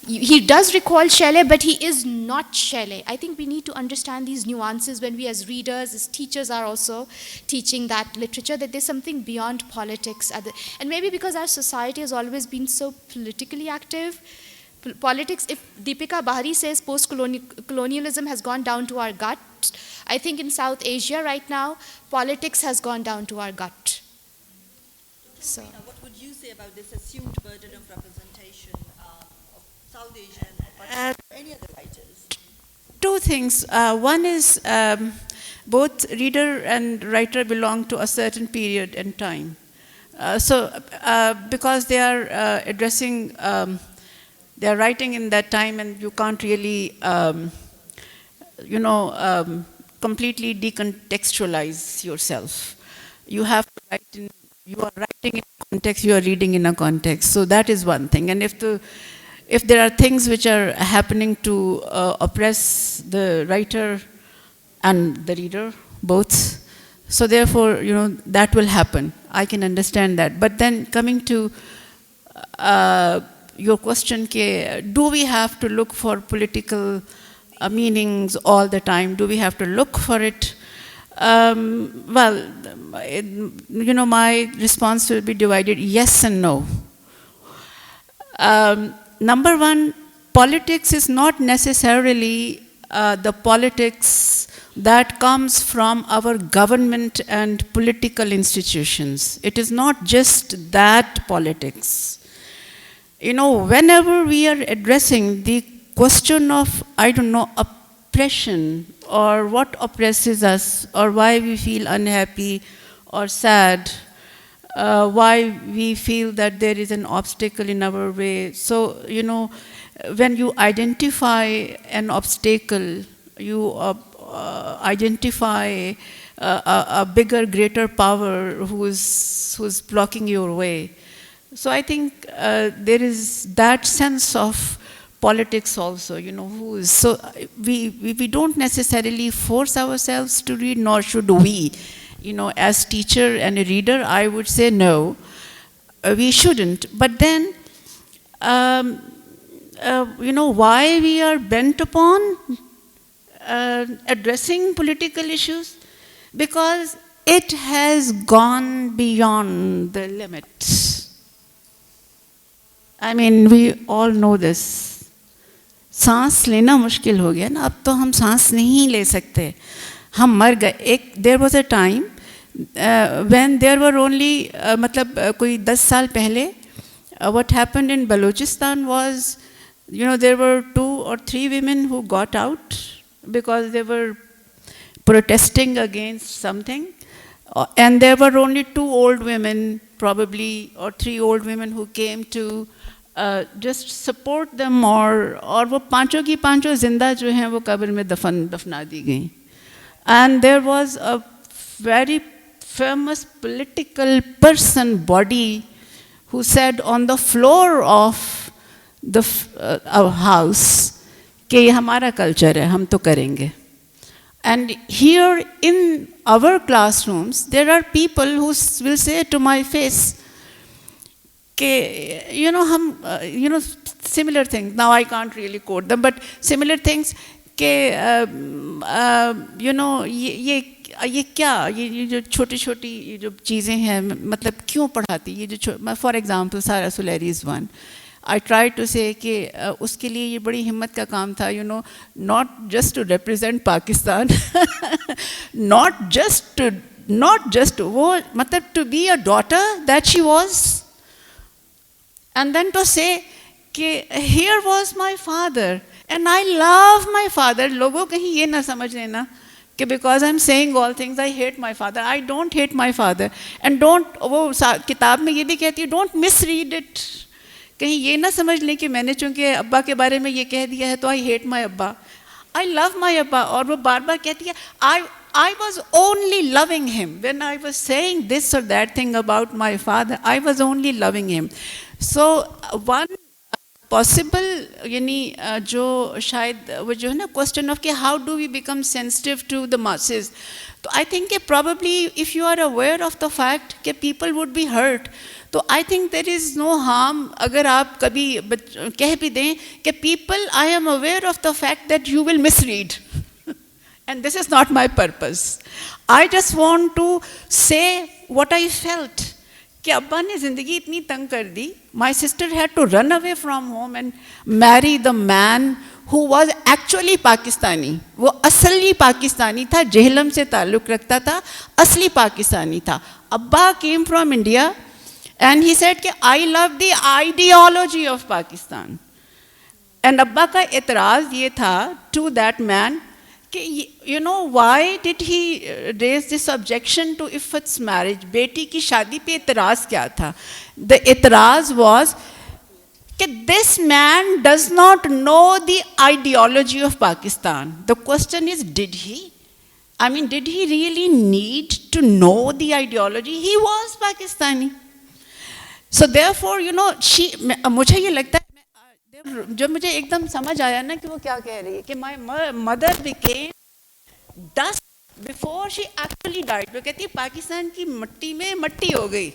He does recall Shelley, but he is not Shelley. I think we need to understand these nuances when we as readers, as teachers are also teaching that literature, that there's something beyond politics. And maybe because our society has always been so politically active, politics, if Deepika Bahari says post-colonialism has gone down to our gut, I think in South Asia right now, politics has gone down to our gut. So, what would you say about this assumed burden of representation of South Asian or any other writers? Two things. One is both reader and writer belong to a certain period and time. Because they are addressing they are writing in that time, and you can't really, completely decontextualize yourself. You have to write in, you are writing in context, you are reading in a context. So that is one thing. And if there are things which are happening to oppress the writer and the reader, both, so therefore, that will happen. I can understand that. But then coming to your question, do we have to look for political meanings all the time? Do we have to look for it? Well, my response will be divided yes and no. Number one, politics is not necessarily the politics that comes from our government and political institutions. It is not just that politics. Whenever we are addressing the question of, oppression, or what oppresses us, or why we feel unhappy or sad, why we feel that there is an obstacle in our way. So, when you identify an obstacle, you identify a bigger, greater power who's blocking your way. So I think there is that sense of politics also, so we don't necessarily force ourselves to read, nor should we. As teacher and a reader, I would say no, we shouldn't. But then, why we are bent upon addressing political issues? Because it has gone beyond the limits. I mean, we all know this. सांस लेना मुश्किल हो गया ना, अब तो हम सांस नहीं ले सकते, हम मर गए. There was a time when there were only, मतलब कोई 10 साल पहले, what happened in Balochistan was, there were 2 or 3 women who got out because they were protesting against something, and there were only 2 old women, probably, or 3 old women who came to just support them, or वो पांचों की पांचों जिंदा जो हैं वो कब्र में दफना दी गई. And there was a very famous political person, body, who said on the floor of our house कि ये हमारा कल्चर है, हम तो करेंगे. And here in our classrooms, there are people who will say to my face, हम, similar things. Now I can't really quote them, but similar things कि, ये क्या, ये जो छोटी-छोटी ये जो चीज़ें हैं, मतलब क्यों पढ़ाती, ये जो, for example, Sara Suleri is one. I tried to say कि उसके लिए ये बड़ी हिम्मत का काम था, not just to represent Pakistan, not just वो, मतलब to be a daughter that she was. And then to say, कि here was my father, and I love my father. लोगों कहीं ये ना समझ लेना कि because I'm saying all things, I hate my father. I don't hate my father. And don't, वो किताब में ये भी कहती है, don't misread it. कहीं ये ना समझ लें कि मैंने चूँकि अब्बा के बारे में ये कह दिया है तो I hate my अब्बा. I love my अब्बा. और वो बार बार कहती है, I was only loving him. When I was saying this or that thing about my father, I was only loving him. So one possible, जो शायद वो जो है ना question of कि how do we become sensitive to the masses? So I think probably if you are aware of the fact कि people would be hurt, तो I think there is no harm अगर आप कभी कह भी दें कि people, I am aware of the fact that you will misread. And this is not my purpose. I just want to say what I felt. कि अब्बा ने ज़िंदगी इतनी तंग कर दी. My sister had to run away from home and marry the man who was actually Pakistani. वो असली पाकिस्तानी था, जेहलम से ताल्लुक़ रखता था, असली पाकिस्तानी था. अब्बा came from India and he said कि I love the ideology of Pakistan. And अब्बा का एतराज़ ये था to that man कि why did he raise this objection to Iffat's marriage? बेटी की शादी पे एतराज़ क्या था? The एतराज़ was कि this man does not know the ideology of Pakistan. The question is, did he? I mean, did he really need to know the ideology? He was Pakistani. So therefore, मुझे ये लगता है, जब मुझे एकदम समझ आया ना कि वो क्या कह रही है कि my mother became dust before she actually died. वो कहती है पाकिस्तान की मट्टी में मट्टी हो गई.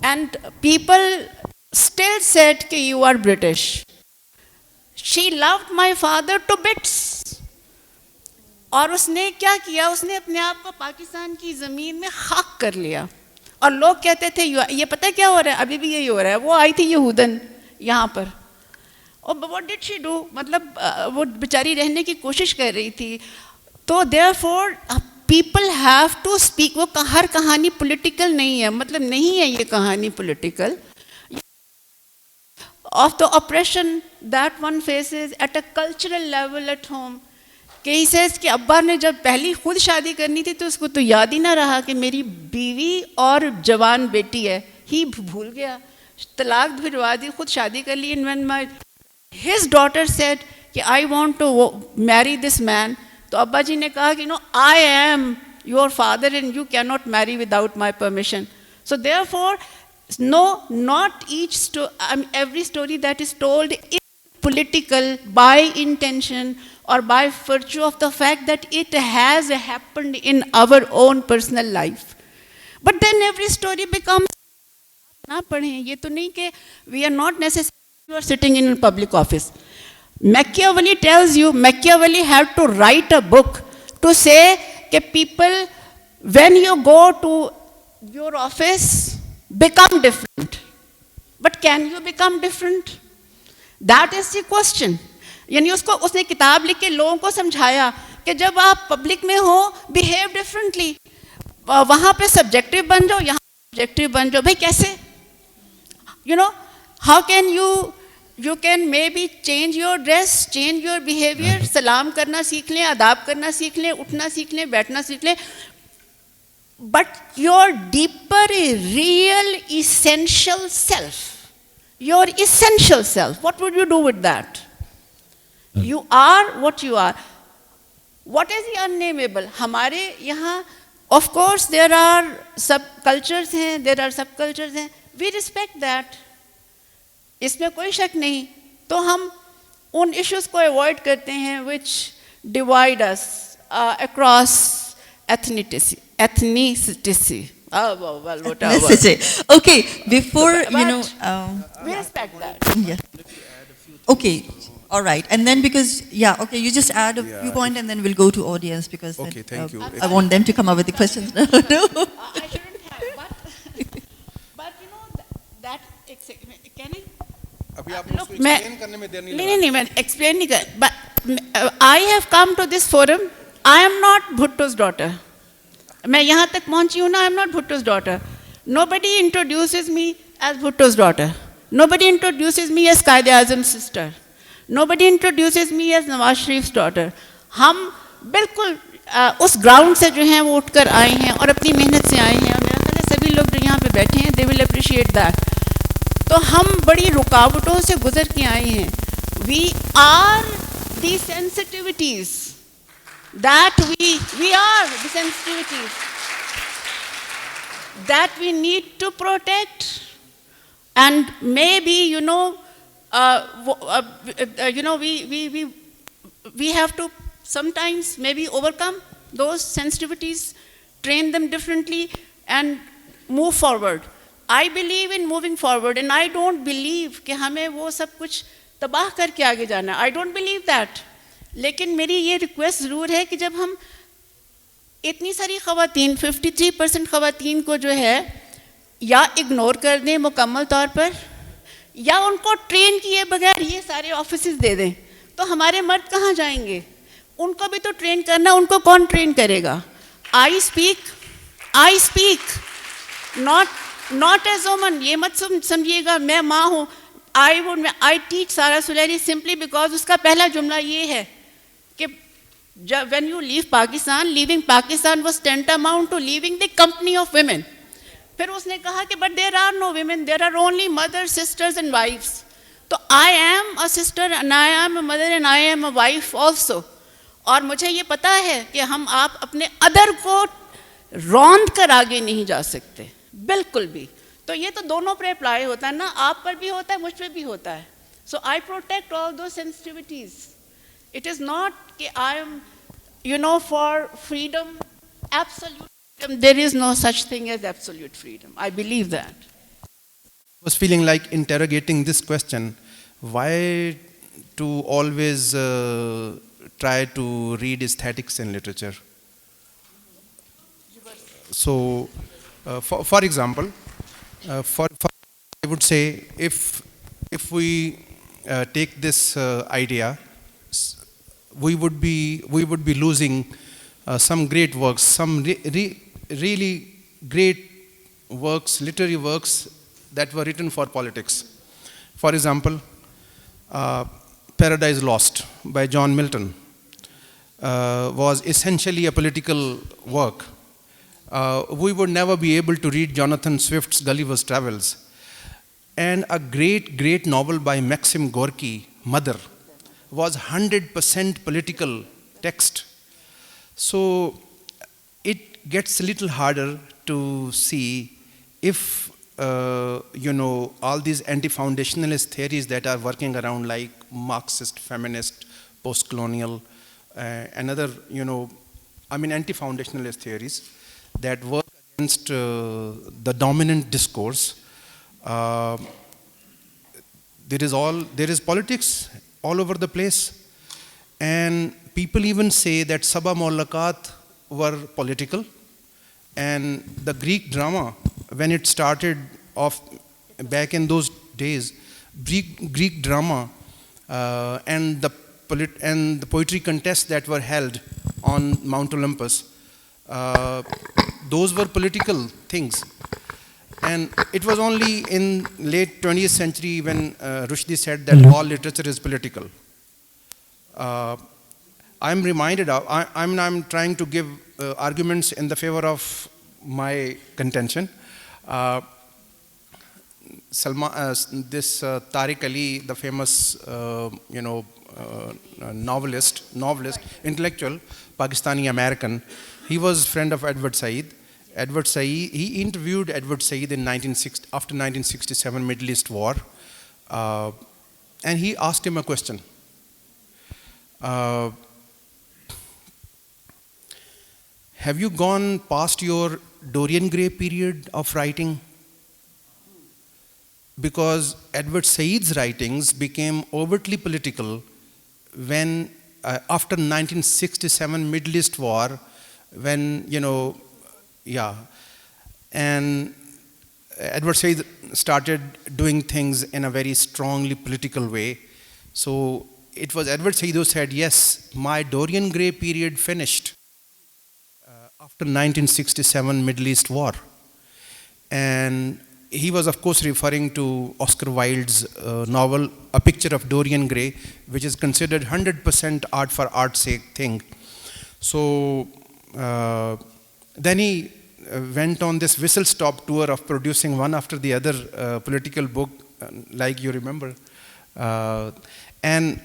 And people still said कि you are British. She loved my father to bits. और उसने क्या किया, उसने अपने आप को पाकिस्तान की ज़मीन में खाक कर लिया. और लोग कहते थे ये पता है क्या हो रहा है, अभी भी यही हो रहा है. वो आई थी यहूदन यहाँ पर, और व्हाट डिड शी डू, मतलब वो बेचारी रहने की कोशिश कर रही थी. तो therefore people have to speak. वो हर कहानी पॉलिटिकल नहीं है, मतलब नहीं है ये कहानी political. Of the oppression that one faces at a cultural level at home. कि he says कि अब्बा ने जब पहली खुद शादी करनी थी तो उसको तो याद ही ना रहा कि मेरी बीवी और जवान बेटी है, ही भूल गया, तलाक भिजवा दी, खुद शादी कर ली. And when his daughter said कि I want to marry this man, तो अब्बा जी ने कहा कि no, I am your father and you cannot marry without my permission. So therefore, no, not every story that is told is political by intention or by virtue of the fact that it has happened in our own personal life. But then every story becomes, ना पढ़ें, ये तो नहीं कि we are not necessarily you are sitting in a public office. Machiavelli tells you, Machiavelli had to write a book to say that people, when you go to your office, become different. But can you become different? That is the question. यानी उसने किताब लिख के लोगों को समझाया कि जब आप पब्लिक में हो, behave differently. वहाँ पे subjective बन जाओ, यहाँ subjective बन जाओ. भाई कैसे? You know, how can you can maybe change your dress, change your behavior, सलाम करना सीख लें, आदाब करना सीख लें, उठना सीख लें, बैठना सीख लें. But your deeper, real, essential self, your essential self, what would you do with that? You are what you are. What is the unnameable? हमारे यहाँ, of course, there are subcultures हैं, there are subcultures हैं. We respect that. इसमें कोई शक नहीं. तो हम उन issues को avoid करते हैं which divide us across ethnicity. Whatever. Okay, before, we respect that. Yeah. Okay, all right. And then because, okay, you just add a few points and then we'll go to audience because Okay, thank you. I want them to come up with the questions. No. I shouldn't have, but that can I? अभी आप Look, उसको explain करने में देर नहीं नहीं, मैं explain नहीं कर. But I have come to this forum. I am not Bhutto's daughter. मैं यहाँ तक पहुँची हूँ ना, I am not Bhutto's daughter. Nobody introduces me as Bhutto's daughter. Nobody introduces me as Qaid-e-Azam's sister. Nobody introduces me as Nawaz Sharif's daughter. हम बिल्कुल उस ground से जो हैं वो उठकर आए हैं और अपनी मेहनत से आए हैं, और मेरा ख्याल है सभी लोग जो यहाँ पे बैठे हैं, they will appreciate that. तो हम बड़ी रुकावटों से गुजर के आए हैं. We are the sensitivities. That we are the sensitivities that we need to protect, and maybe we have to sometimes maybe overcome those sensitivities, train them differently, and move forward. I believe in moving forward, and I don't believe कि हमें वो सब कुछ तबाह करके आगे जाना. I don't believe that. लेकिन मेरी ये रिक्वेस्ट ज़रूर है कि जब हम इतनी सारी ख़वातीन, 53% ख़वातीन को जो है या इग्नोर कर दें मुकम्मल तौर पर, या उनको ट्रेन किए बगैर ये सारे ऑफिसेस दे दें, तो हमारे मर्द कहाँ जाएंगे? उनको भी तो ट्रेन करना. उनको कौन ट्रेन करेगा? I speak not as woman. ये मत समझिएगा मैं माँ हूँ. I teach Sara Suleri simply because उसका पहला जुमला ये है कि when you leave Pakistan, leaving Pakistan was tantamount to leaving the company of women. फिर उसने कहा कि but there are no women, there are only mothers, sisters and wives. तो I am a sister and I am a mother and I am a wife also. और मुझे ये पता है कि आप अपने अदर को रौंद कर आगे नहीं जा सकते, बिल्कुल भी. तो ये तो दोनों पर अप्लाई होता है ना, आप पर भी होता है, मुझ पर भी होता है. So I protect all those sensitivities. It is not that I am, for freedom, absolute freedom. There is no such thing as absolute freedom. I believe that. I was feeling like interrogating this question. Why to always try to read aesthetics in literature. So, for example, for I would say if we take this idea, we would be losing some great works, some really great works, literary works that were written for politics. For example, Paradise Lost by John Milton was essentially a political work. We would never be able to read Jonathan Swift's Gulliver's Travels. And a great novel by Maxim Gorky, Mother, was 100% political text. So it gets a little harder to see if, all these anti-foundationalist theories that are working around, like Marxist, feminist, post-colonial, and other, anti-foundationalist theories that work against the dominant discourse. There is politics all over the place, and people even say that Sabah Mu'allaqat were political, and the Greek drama, when it started off back in those days, Greek drama and the poetry contests that were held on Mount Olympus, those were political things. And it was only in late 20th century when Rushdie said that all literature is political. I'm reminded of, I'm trying to give arguments in the favor of my contention. Tariq Ali, the famous, novelist, intellectual, Pakistani American, he was friend of Edward Said. He interviewed Edward Said in after 1967 Middle East War, and he asked him a question. Have you gone past your Dorian Gray period of writing? Because Edward Said's writings became overtly political when, after 1967 Middle East War, when, and Edward Said started doing things in a very strongly political way. So it was Edward Said who said, yes, my Dorian Gray period finished after 1967 Middle East War. And he was, of course, referring to Oscar Wilde's novel, A Picture of Dorian Gray, which is considered 100% art for art's sake thing. So then he went on this whistle-stop tour of producing one after the other political book, like you remember. And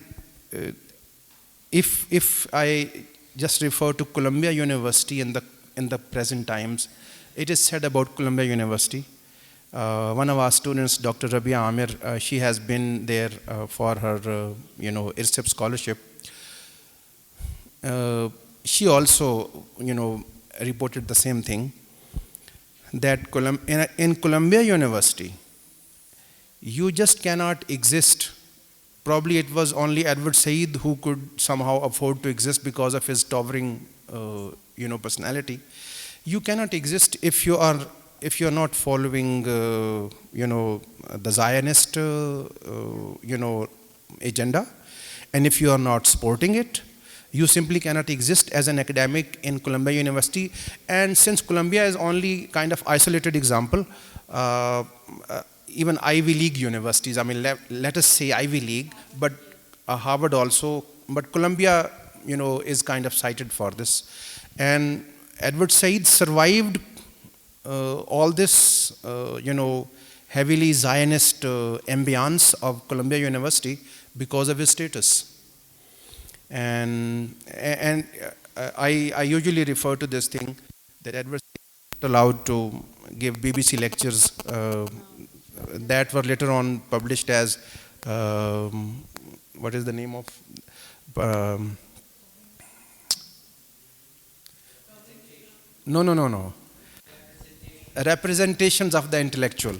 if I just refer to Columbia University in the present times, it is said about Columbia University. One of our students, Dr. Rabia Amir, she has been there for her, IRSIP scholarship. She also, reported the same thing, that in Columbia University, you just cannot exist. Probably it was only Edward Said who could somehow afford to exist because of his towering, personality. You cannot exist if you are not following, the Zionist, agenda, and if you are not supporting it, you simply cannot exist as an academic in Columbia University. And since Columbia is only kind of isolated example, even Ivy League universities, let us say Ivy League, but Harvard also, but Columbia, is kind of cited for this. And Edward Said survived all this, heavily Zionist ambience of Columbia University because of his status. And I usually refer to this thing that Edward Said was allowed to give BBC lectures that were later on published as, what is the name of? No. Representations of the intellectual.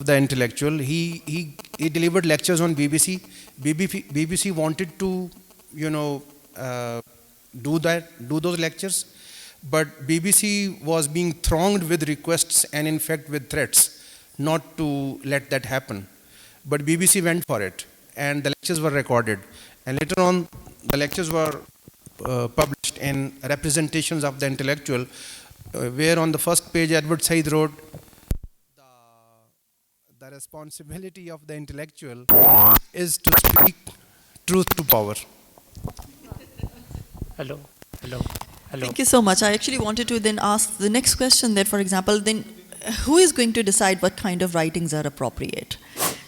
the intellectual. He delivered lectures on BBC. BBC wanted to, do those lectures, but BBC was being thronged with requests and in fact with threats not to let that happen. But BBC went for it, and the lectures were recorded. And later on, the lectures were published in Representations of the Intellectual, where on the first page Edward Said wrote, the responsibility of the intellectual is to speak truth to power. Hello. Thank you so much. I actually wanted to then ask the next question that, for example, then who is going to decide what kind of writings are appropriate?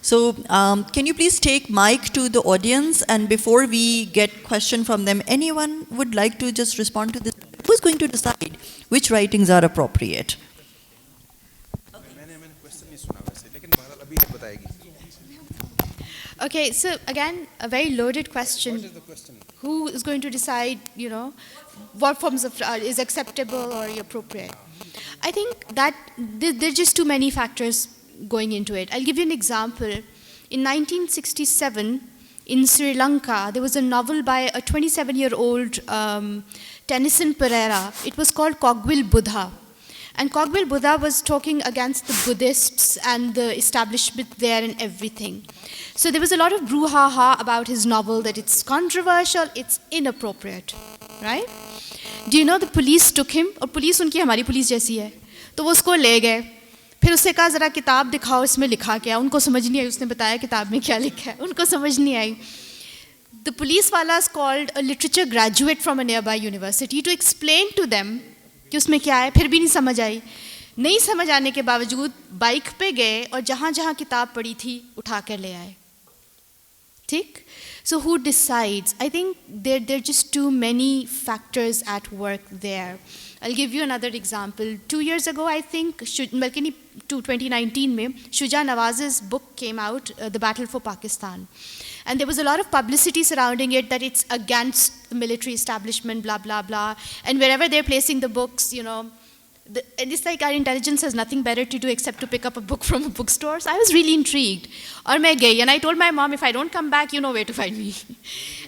So can you please take mic to the audience, and before we get question from them, anyone would like to just respond to this? Who's going to decide which writings are appropriate? Okay, so again, a very loaded question. What is the question? Who is going to decide, what forms of is acceptable or appropriate? I think that there are just too many factors going into it. I'll give you an example. In 1967, in Sri Lanka, there was a novel by a 27-year-old Tennyson Pereira. It was called Cogwheel Buddha. And Cogwheel Buddha was talking against the Buddhists and the establishment there and everything. So there was a lot of brouhaha about his novel, that it's controversial, it's inappropriate, right? Do you know the police took him? और police उनकी हमारी police जैसी है, तो वो उसको ले गए. फिर उससे कहा जरा किताब दिखाओ, इसमें लिखा क्या? उनको समझ नहीं आई, उसने बताया किताब में क्या लिखा है, उनको समझ नहीं आई. The police walas called a literature graduate from a nearby university to explain to them कि उसमें क्या है. फिर भी नहीं समझ आई. नहीं समझ आने के बावजूद बाइक पे गए और जहाँ जहाँ किताब पड़ी थी उठा कर ले आए. ठीक? So who decides? I think there are just too many factors at work there. I'll give you another example. 2 years ago, I think, 2019 में, Shuja Nawaz's book came out, The Battle for Pakistan. And there was a lot of publicity surrounding it, that it's against the military establishment, blah, blah, blah. And wherever they're placing the books, and it's like our intelligence has nothing better to do except to pick up a book from a bookstore. So I was really intrigued. Or मैं गई, and I told my mom, if I don't come back, you know where to find me.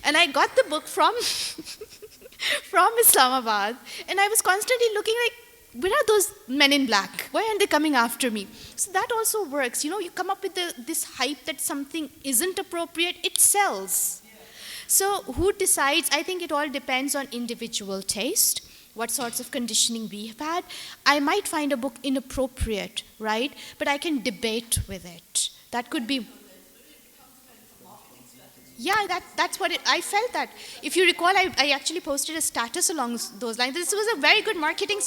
And I got the book from Islamabad, and I was constantly looking like, where are those men in black? Why aren't they coming after me? So that also works. You come up with this hype that something isn't appropriate, it sells. So who decides? I think it all depends on individual taste, what sorts of conditioning we have had. I might find a book inappropriate, right? But I can debate with it. That could be... Yeah, that's what I felt that. If you recall, I actually posted a status along those lines. This was a very good marketing...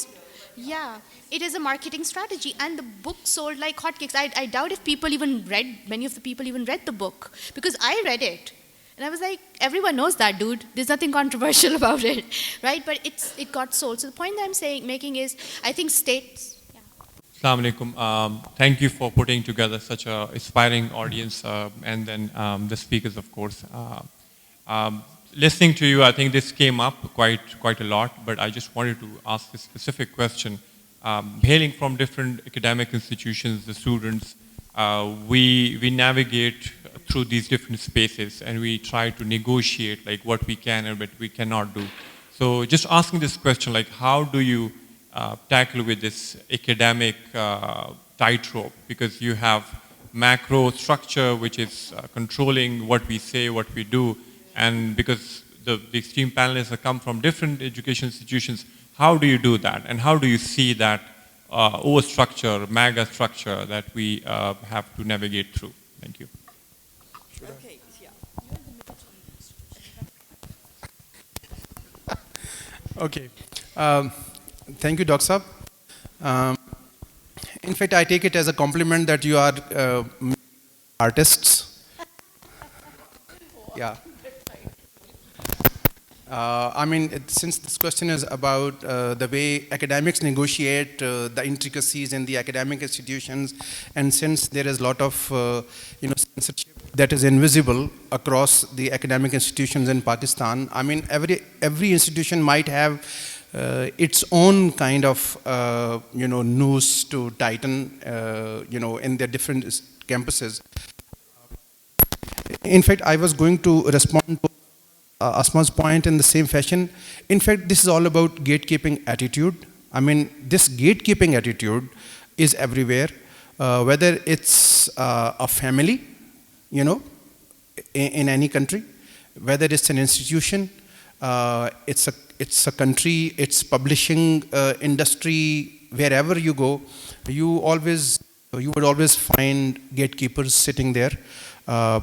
Yeah, it is a marketing strategy. And the book sold like hotcakes. I doubt if many of the people even read the book. Because I read it. And I was like, everyone knows that, dude. There's nothing controversial about it, right? But it got sold. So the point that I'm making is, I think states... Yeah. Assalamu alaikum. Thank you for putting together such an inspiring audience, and then the speakers, of course. Listening to you, I think this came up quite a lot, but I just wanted to ask a specific question. Hailing from different academic institutions, the students, we navigate through these different spaces, and we try to negotiate like what we can and what we cannot do. So just asking this question, like how do you tackle with this academic tightrope? Because you have macro structure which is controlling what we say, what we do, and because the esteemed panelists have come from different education institutions, how do you do that? And how do you see that overstructure, mega structure that we have to navigate through? Thank you. Okay, yeah. Okay. Thank you, Dr. Saab. In fact, I take it as a compliment that you are artists. Yeah. Since this question is about the way academics negotiate the intricacies in the academic institutions, and since there is a lot of censorship that is invisible across the academic institutions in Pakistan, every institution might have its own kind of noose to tighten in their different campuses. In fact, I was going to respond to Asma's point in the same fashion. In fact, this is all about gatekeeping attitude. I mean, this gatekeeping attitude is everywhere, whether it's a family, in any country, whether it's an institution, it's a country, it's publishing industry, wherever you go, you would always find gatekeepers sitting there. I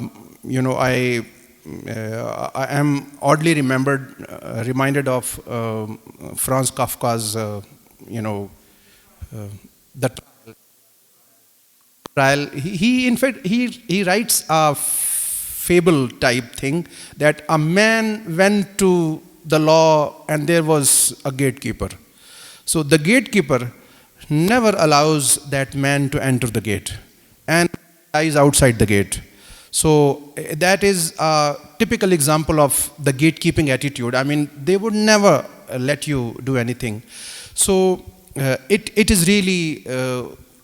am oddly reminded of Franz Kafka's, the trial. He writes a fable type thing that a man went to the law and there was a gatekeeper. So the gatekeeper never allows that man to enter the gate and dies outside the gate. So that is a typical example of the gatekeeping attitude. I mean, they would never let you do anything. So it is really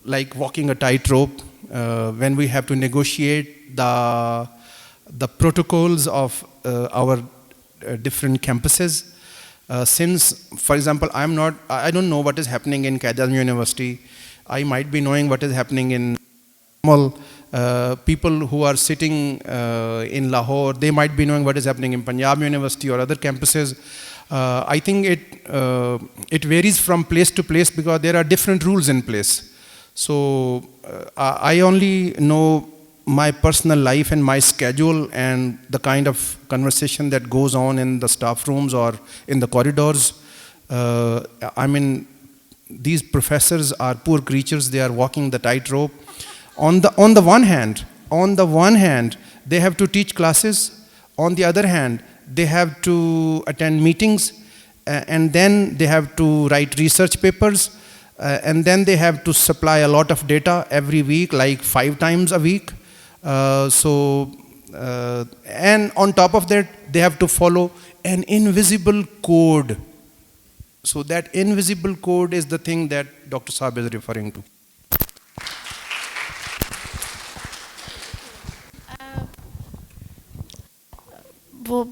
like walking a tightrope when we have to negotiate the protocols of our different campuses. Since, for example, I don't know what is happening in Qaid-e-Azam University. I might be knowing what is happening in people who are sitting in Lahore, they might be knowing what is happening in Punjab University or other campuses. I think it varies from place to place because there are different rules in place. So I only know my personal life and my schedule and the kind of conversation that goes on in the staff rooms or in the corridors. I mean, these professors are poor creatures. They are walking the tightrope. On the one hand, they have to teach classes. On the other hand, they have to attend meetings, and then they have to write research papers, and then they have to supply a lot of data every week, like 5 times a week. And on top of that, they have to follow an invisible code. So that invisible code is the thing that Dr. Saab is referring to. Well,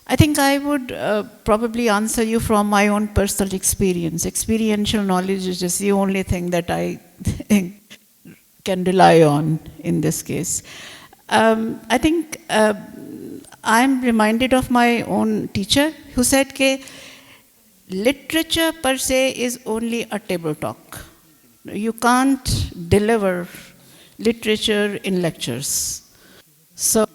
I think I would probably answer you from my own personal experience. Experiential knowledge is just the only thing that I can rely on in this case. I think I'm reminded of my own teacher who said that literature per se is only a table talk. You can't deliver literature in lectures. So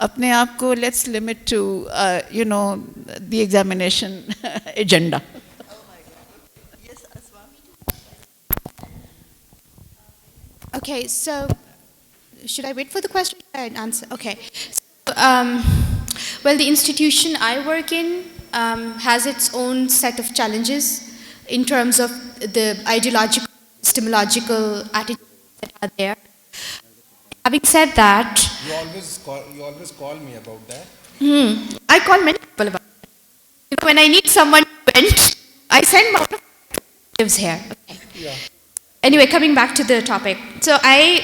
अपने आप को let's limit to the examination agenda. Yes, Asma. Okay, so should I wait for the question and answer? Okay. So, well, the institution I work in has its own set of challenges in terms of the ideological, epistemological attitudes that are there. Having said that, you always call me about that. I call many people about it. When I need someone to vent, I send my lives here. Okay. Yeah. Anyway, coming back to the topic. So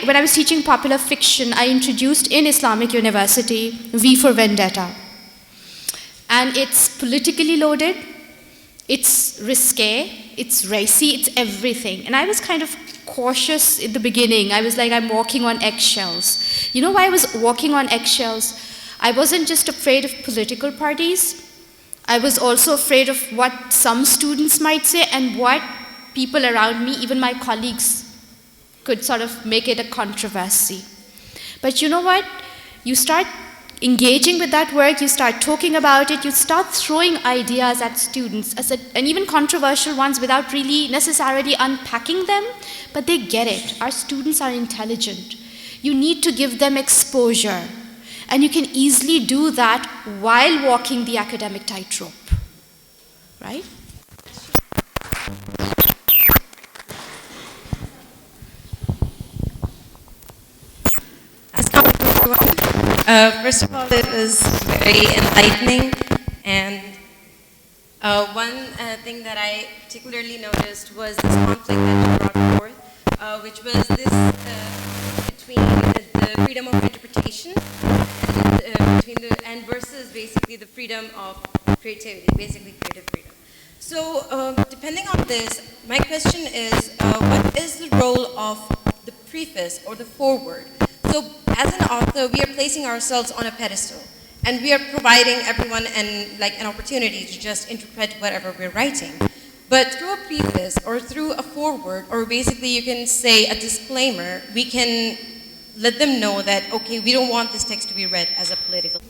when I was teaching popular fiction, I introduced in Islamic University V for Vendetta. And it's politically loaded, it's risque, it's racy, it's everything. And I was kind of cautious in the beginning. I was like, I'm walking on eggshells. You know why I was walking on eggshells? I wasn't just afraid of political parties. I was also afraid of what some students might say and what people around me, even my colleagues, could sort of make it a controversy. But you know what? You start engaging with that work, you start talking about it, you start throwing ideas at students, and even controversial ones without really necessarily unpacking them, but they get it. Our students are intelligent. You need to give them exposure. And you can easily do that while walking the academic tightrope, right? First of all, it was very enlightening, and one thing that I particularly noticed was this conflict that you brought forth, which was this between the freedom of interpretation and versus basically the freedom of creativity, basically creative freedom. So, depending on this, my question is, what is the role of the preface or the foreword? So, as an author, we are placing ourselves on a pedestal, and we are providing everyone an opportunity to just interpret whatever we're writing. But through a preface or through a foreword, or basically you can say a disclaimer, we can let them know that, okay, we don't want this text to be read as a political.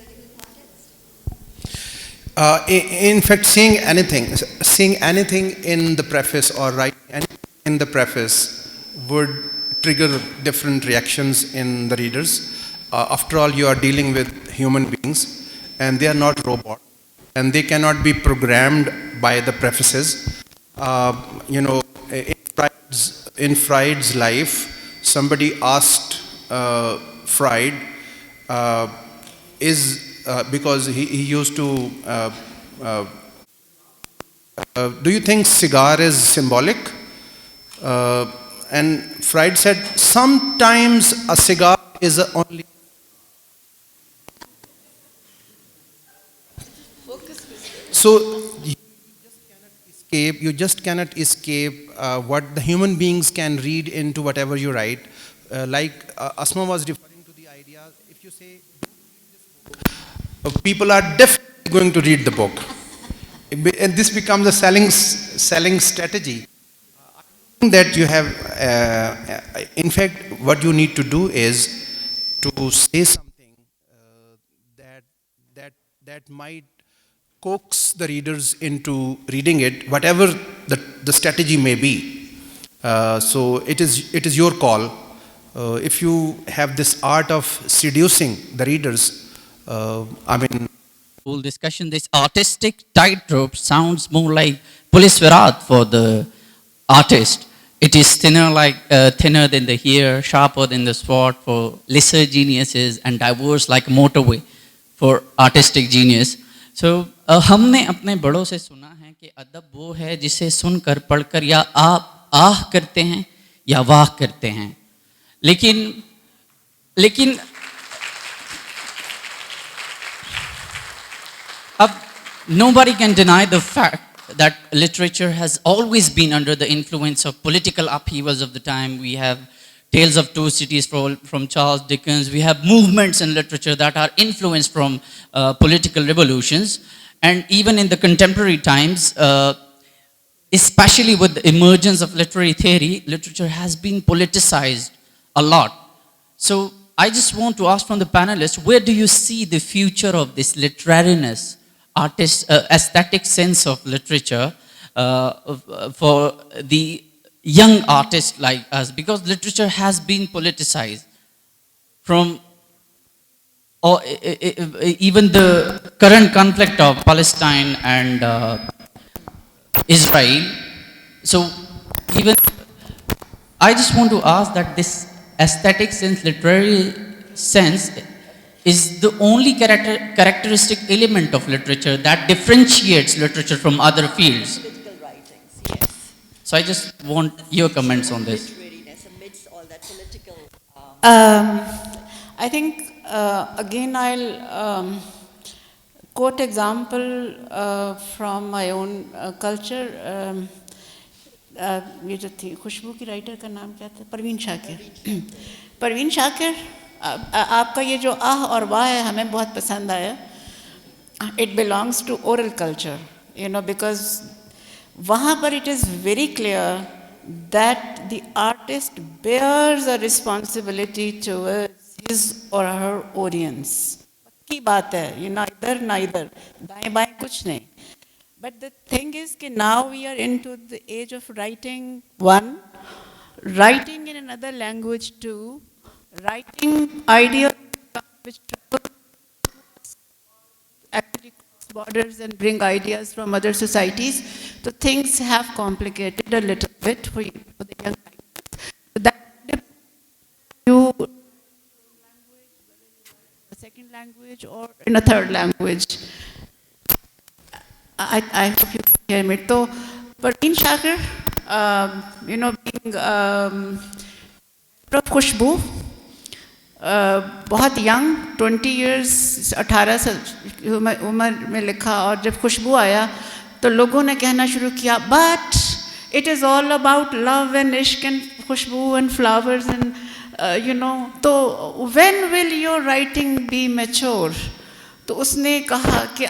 In fact, seeing anything in the preface or writing anything in the preface would trigger different reactions in the readers. After all, you are dealing with human beings, and they are not robots, and they cannot be programmed by the prefaces. In Freud's life, somebody asked Freud, because he used to, do you think cigar is symbolic? And Freud said, sometimes a cigar is only. So you just cannot escape what the human beings can read into whatever you write. Like Asma was referring to the idea, if you say, people are definitely going to read the book. And this becomes a selling strategy. That you have, in fact, what you need to do is to say something that might coax the readers into reading it, whatever the strategy may be. So it is your call. If you have this art of seducing the readers, Whole discussion, this artistic tightrope sounds more like police virat for the artist. It is thinner than the hair, sharper than the sword for lesser geniuses, and diverse like a motorway for artistic genius. So हमने अपने बड़ों से सुना है कि अदब वो है जिसे सुनकर पढ़कर या आप आह करते हैं या वाह करते हैं. लेकिन nobody can deny the fact that literature has always been under the influence of political upheavals of the time. We have Tales of Two Cities from Charles Dickens. We have movements in literature that are influenced from political revolutions. And even in the contemporary times, especially with the emergence of literary theory, literature has been politicized a lot. So I just want to ask from the panelists, where do you see the future of this literariness, aesthetic sense of literature for the young artists like us? Because literature has been politicized from even the current conflict of Palestine and Israel. So even I just want to ask that this aesthetic sense, literary sense, is the only characteristic element of literature that differentiates literature from other fields. Political writings, yes. So I just want your comments on this. Literariness amidst all that political. I think again I'll quote example from my own culture. ये जो थी खुशबू की writer का नाम क्या था? परवीन शाकिर. परवीन शाकिर, आपका ये जो आह और वाह है हमें बहुत पसंद आया. It belongs to oral culture, because वहाँ पर it is very clear that the artist bears a responsibility towards his or her audience. पक्की बात है, neither, दाएं बाएं कुछ नहीं. But the thing is that now we are into the age of writing, one, writing in another language, two, writing ideas which actually cross borders and bring ideas from other societies. So things have complicated a little bit for the young writers. So that you language, whether you are a second second language or in a third language. I hope you can hear me. So, Parveen Shakir, being Khushbu, बहुत young 20 years 18 उम्र में लिखा और जब खुशबू आया तो लोगों ने कहना शुरू किया but it is all about love and ishq and Khushboo and flowers and तो when will your writing be mature? तो उसने कहा कि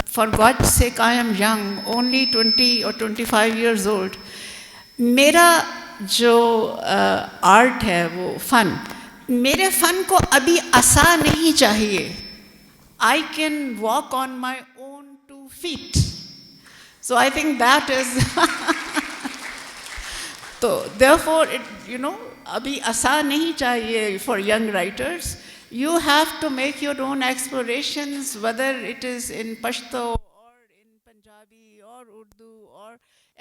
for God's sake I am young, only 20 or 25 years old. मेरा जो आर्ट है वो फन, मेरे फन को अभी आसा नहीं चाहिए. I can walk on my own 2 feet. So I think that is so therefore अभी आसा नहीं चाहिए for young writers. You have to make your own explorations, whether it is in Pashto or in Punjabi or Urdu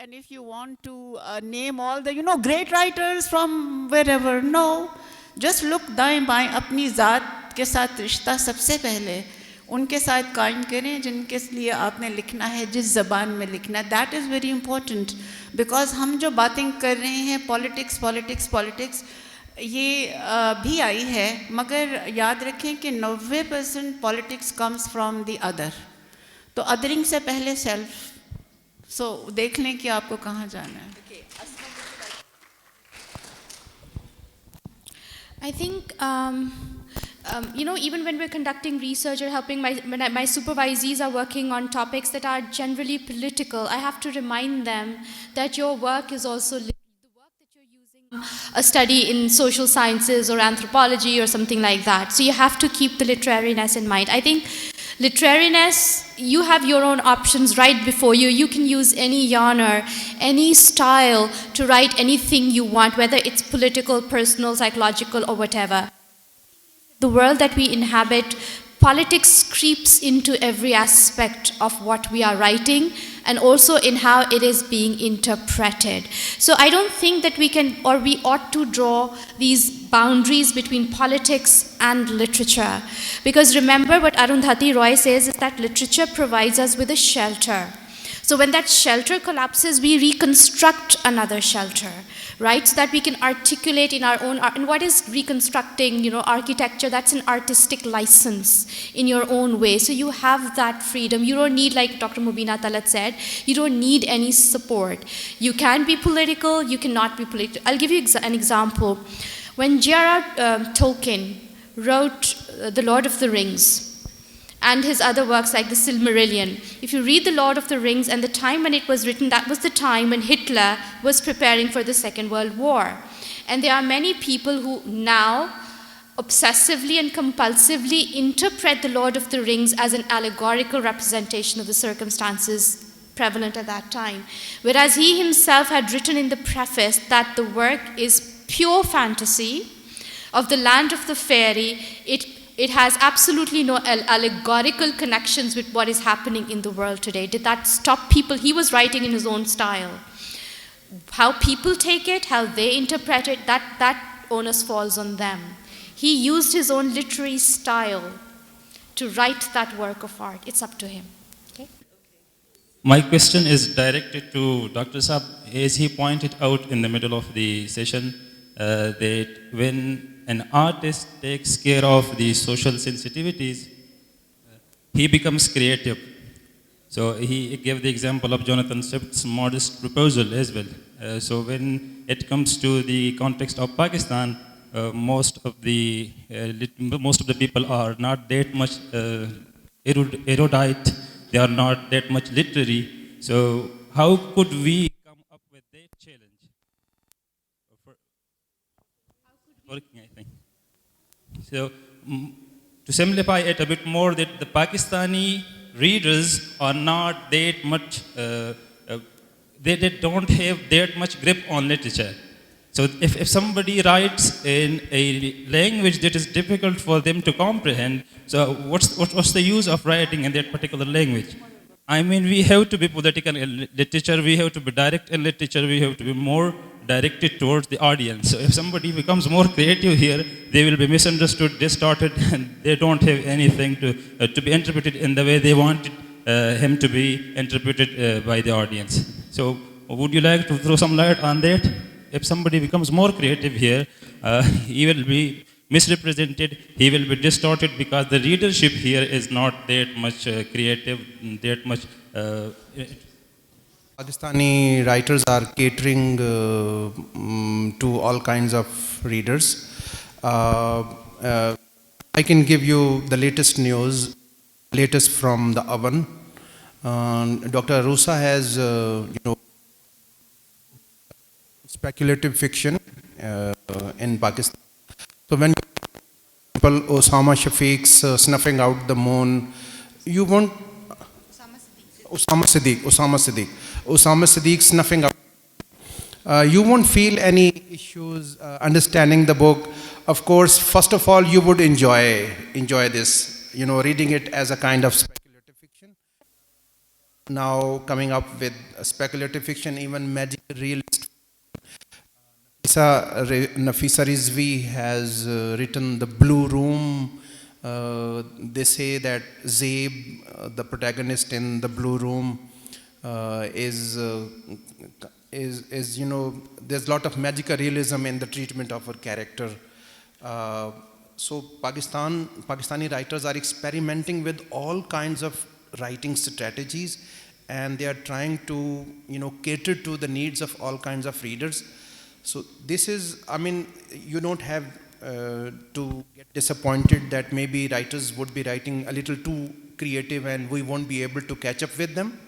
and if you want to name all the great writers from wherever, no, just look दाएं बाएं अपनी ज़ात के साथ रिश्ता सबसे पहले उनके साथ कायम करें जिनके लिए आपने लिखना है, जिस ज़बान में लिखना है. That is very important because हम जो बातें कर रहे हैं politics ये भी आई है, मगर याद रखें कि 90% politics comes from the other. तो othering से पहले self. So देख लें कि आपको कहाँ जाना है. I think, even when we're conducting research or helping my supervisees are working on topics that are generally political, I have to remind them that your work is also the work that you're using a study in social sciences or anthropology or something like that. So you have to keep the literariness in mind. I think literariness, you have your own options right before you. You can use any genre, any style to write anything you want, whether it's political, personal, psychological, or whatever. The world that we inhabit, politics creeps into every aspect of what we are writing and also in how it is being interpreted. So I don't think that we can or we ought to draw these boundaries between politics and literature. Because remember what Arundhati Roy says is that literature provides us with a shelter. So when that shelter collapses, we reconstruct another shelter, right? So that we can articulate in our own art. And what is reconstructing, architecture? That's an artistic license in your own way. So you have that freedom. You don't need, like Dr. Mubina Talat said, you don't need any support. You can be political, you cannot be political. I'll give you an example. When J.R.R. Tolkien wrote The Lord of the Rings, and his other works like the Silmarillion. If you read The Lord of the Rings and the time when it was written, that was the time when Hitler was preparing for the Second World War. And there are many people who now obsessively and compulsively interpret The Lord of the Rings as an allegorical representation of the circumstances prevalent at that time. Whereas he himself had written in the preface that the work is pure fantasy of the land of the fairy. It has absolutely no allegorical connections with what is happening in the world today. Did that stop people? He was writing in his own style. How people take it, how they interpret it, that onus falls on them. He used his own literary style to write that work of art. It's up to him. Okay? My question is directed to Dr. Saab. As he pointed out in the middle of the session, that when an artist takes care of the social sensitivities, he becomes creative. So he gave the example of Jonathan Swift's modest proposal as well. So when it comes to the context of Pakistan, most of the people are not that much erudite, they are not that much literary. So how could we come up with that challenge? Working, I think. So, to simplify it a bit more, that the Pakistani readers are not that much, they don't have that much grip on literature. So, if somebody writes in a language that is difficult for them to comprehend, so what's the use of writing in that particular language? I mean, we have to be political in literature, we have to be direct in literature, we have to be more directed towards the audience. So if somebody becomes more creative here, they will be misunderstood, distorted, and they don't have anything to be interpreted in the way they wanted him to be interpreted by the audience. So would you like to throw some light on that? If somebody becomes more creative here, he will be misrepresented, he will be distorted, because the readership here is not that much creative, that much. Pakistani writers are catering to all kinds of readers. I can give you the latest news, latest from the oven. Dr. Arusa has, speculative fiction in Pakistan. So when people, Osama Shafiq's Snuffing Out the Moon, you won't. Osama Siddiq Snuffing Out. You won't feel any issues understanding the book. Of course, first of all, you would enjoy this, reading it as a kind of speculative fiction. Now coming up with speculative fiction, even magical realist. Nafisa Rizvi has written The Blue Room. They say that Zaib, the protagonist in The Blue Room, is there's a lot of magical realism in the treatment of her character. So Pakistani writers are experimenting with all kinds of writing strategies, and they are trying to cater to the needs of all kinds of readers. So this is, you don't have to get disappointed that maybe writers would be writing a little too creative and we won't be able to catch up with them.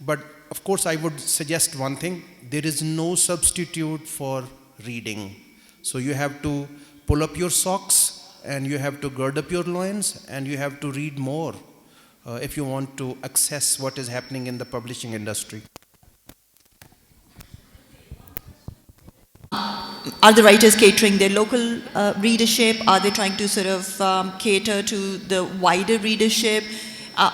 But of course, I would suggest one thing: there is no substitute for reading. So you have to pull up your socks and you have to gird up your loins and you have to read more if you want to access what is happening in the publishing industry. Are the writers catering their local readership? Are they trying to sort of cater to the wider readership?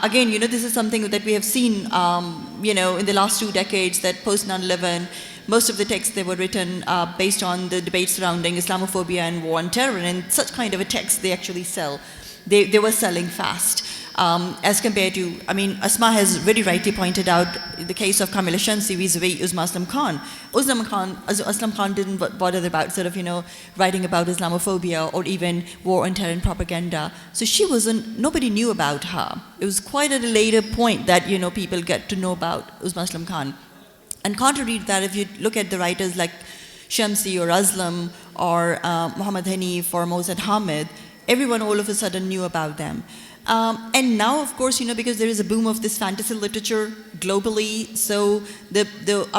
Again, this is something that we have seen, in the last 2 decades, that post 9/11, most of the texts they were written based on the debate surrounding Islamophobia and war on terror, and such kind of a text they actually sell. They were selling fast. As compared to, Asma has very rightly pointed out the case of Kamila Shamsi vis-a-vis Uzma Aslam Khan. Aslam Khan didn't bother about writing about Islamophobia or even war on terror and propaganda. So nobody knew about her. It was quite at a later point that, people get to know about Uzma Aslam Khan. And contrary to that, if you look at the writers like Shamsi or Aslam or Muhammad Hanif or Mohsen Hamid, everyone all of a sudden knew about them. And now, of course, because there is a boom of this fantasy literature globally, so the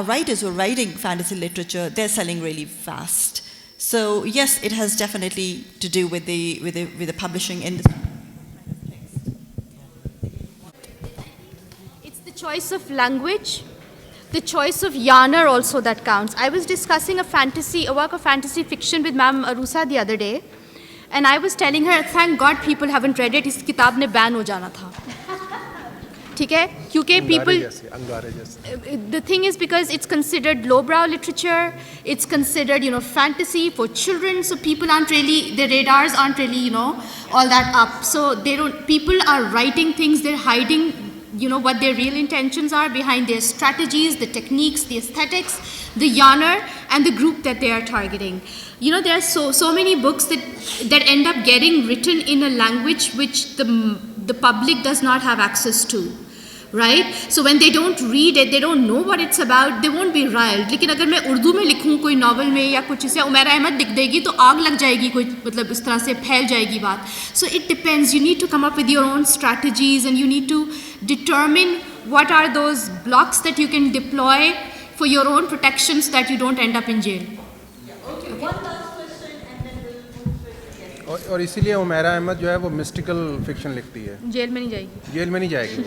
writers who are writing fantasy literature, they're selling really fast. So yes, it has definitely to do with the publishing industry. It's the choice of language, the choice of genre also that counts. I was discussing a work of fantasy fiction with Ma'am Arusa the other day. And I was telling her, thank God people haven't read it. इस किताब ने ban हो जाना था. ठीक है? क्योंकि people. The thing is because it's considered lowbrow literature. It's considered, fantasy for children. So people aren't really, their radars aren't really, all that up. So people are writing things. They're hiding, what their real intentions are behind their strategies, the techniques, the aesthetics, the genre, and the group that they are targeting. There are so many books that end up getting written in a language which the public does not have access to, right? So when they don't read it, they don't know what it's about, they won't be riled. लेकिन अगर मैं उर्दू में लिखूँ कोई novel में या कुछ इसे उमैरा अहमद लिख देगी तो आग लग जाएगी कोई इस तरह से फैल जाएगी बात. So it depends. You need to come up with your own strategies and you need to determine what are those blocks that you can deploy for your own protection so that you don't end up in jail. और इसीलिए Umaira Ahmad जो है वो mystical fiction लिखती है. Jail में नहीं जाएगी वो.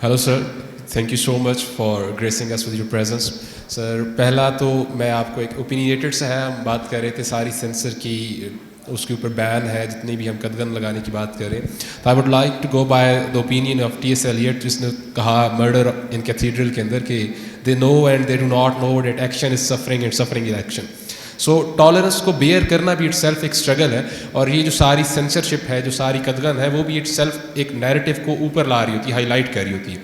Hello sir, thank you so much for gracing us with your presence. Sir, पहला तो मैं आपको एक opinionated से है, हम बात कर रहे थे सारी सेंसर की उसके ऊपर बैन है, जितनी भी हम कदगन लगाने की बात करें. तो I would like to go by the opinion of T.S. Eliot, जिसने कहा मर्डर इन कैथीड्रल के अंदर कि they know and they do not know that action is suffering and suffering is action. So tolerance को बेयर करना भी it self एक struggle है, और ये जो सारी सेंसरशिप है, जो सारी कदगन है, वो भी इट सेल्फ एक नैरेटिव को ऊपर ला रही होती है, हाईलाइट कर रही होती है.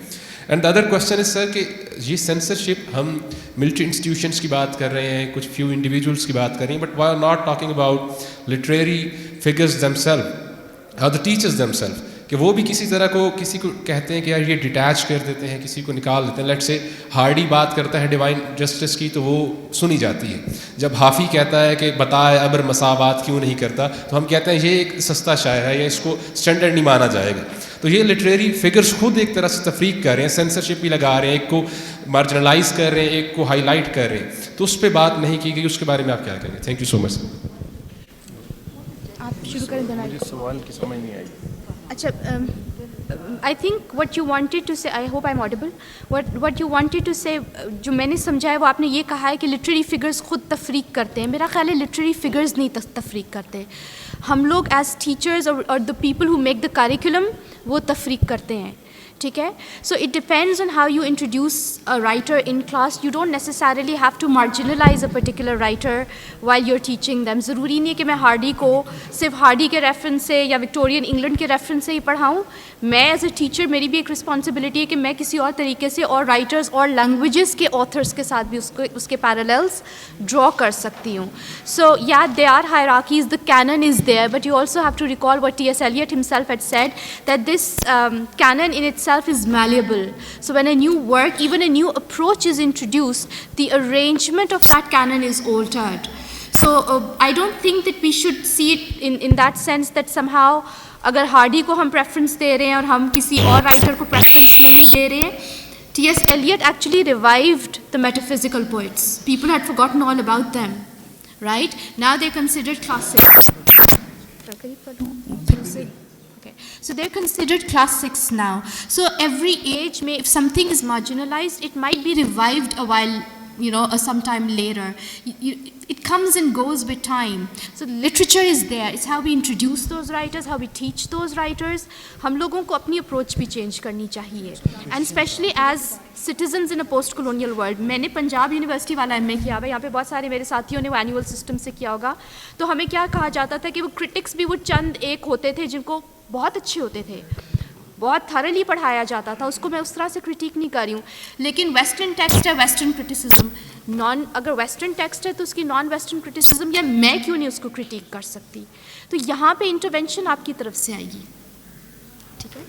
And the other question is sir कि ये सेंसरशिप, हम मिलिट्री इंस्टीट्यूशंस की बात कर रहे हैं, कुछ फ्यू इंडिविजुअल्स की बात कर रहे हैं, but we are not talking about literary figures themselves और द टीचर्स देमसेल्फ, कि वो भी किसी तरह को किसी को कहते हैं कि यार ये डिटैच कर देते हैं, किसी को निकाल देते हैं. लेट्स से हार्डी बात करता है डिवाइन जस्टिस की, तो वो सुनी जाती है. जब हाफी कहता है कि बताए अबर मसाबात क्यों नहीं करता, तो हम कहते हैं ये एक सस्ता शायर है, या इसको स्टैंडर्ड नहीं माना जाएगा. तो ये लिटरेरी फिगर्स खुद एक तरह से तफरीक कर रहे हैं, सेंसरशिप भी लगा रहे हैं, एक को मार्जिनलाइज कर रहे हैं, एक को हाईलाइट कर रहे हैं. तो उस पर बात नहीं की गई, उसके बारे में आप क्या कहेंगे? Thank you so much. आप शुरू करें देना. मुझे सवाल की समझ नहीं आई. अच्छा, I think what you wanted to say, I hope I am audible, what you wanted to say, जो मैंने समझा है वो आपने ये कहा है कि लिटरेरी फिगर्स खुद तफरीक करते हैं. मेरा ख्याल है लिटरेरी फिगर्स नहीं तफरीक करते, हम लोग एज टीचर्स और the people who make the curriculum वो तफरीक करते हैं. ठीक है, so it depends on how you introduce a writer in class. You don't necessarily have to marginalise a particular writer while you are teaching them. ज़रूरी नहीं है कि मैं हार्डी को सिर्फ हार्डी के रेफरेंस से या विक्टोरियन इंग्लैंड के रेफरेंस से ही पढ़ाऊँ. मैं एज अ टीचर, मेरी भी एक रिस्पॉन्सिबिलिटी है कि मैं किसी और तरीके से और राइटर्स और लैंग्वेजेस के ऑथर्स के साथ भी उसके पैरेलल्स ड्रॉ कर सकती हूँ. सो या they are hierarchies, the canon is there, but you also have to recall what T.S. Eliot himself had said, that this canon in itself is malleable. So when a new work, even a new approach is introduced, the arrangement of that canon is altered. So I don't think that we should see it in that sense that somehow अगर Hardy को हम preference दे रहे हैं और हम किसी और writer को प्रेफरेंस नहीं दे रहे हैं. T.S. Eliot actually revived the metaphysical poets. People had forgotten all about them, right? Now they're considered classics. Okay. So they're considered classics now. So every age may, if something is marginalized, it might be revived a while, sometime later. It comes and goes with time. So literature is there. It's how we introduce those writers, how we teach those writers. हम लोगों को अपनी approach भी change करनी चाहिए. And especially as citizens in a post-colonial world. मैंने Punjab university वाला MA किया हुआ, यहाँ पे बहुत सारे मेरे साथियों ने वो annual system से किया होगा. तो हमें क्या कहा जाता था कि वो critics भी वो चंद एक होते थे जिनको बहुत अच्छे होते थे, बहुत थरली पढ़ाया जाता था. उसको मैं उस तरह से क्रिटिक नहीं कर रही हूँ. लेकिन वेस्टर्न टेक्स्ट है, वेस्टर्न क्रिटिसिज्म, अगर वेस्टर्न टेक्स्ट है तो उसकी नॉन वेस्टर्न क्रिटिसिज्म, या मैं क्यों नहीं उसको क्रिटिक कर सकती. तो यहाँ पे इंटरवेंशन आपकी तरफ से आएगी. ठीक है.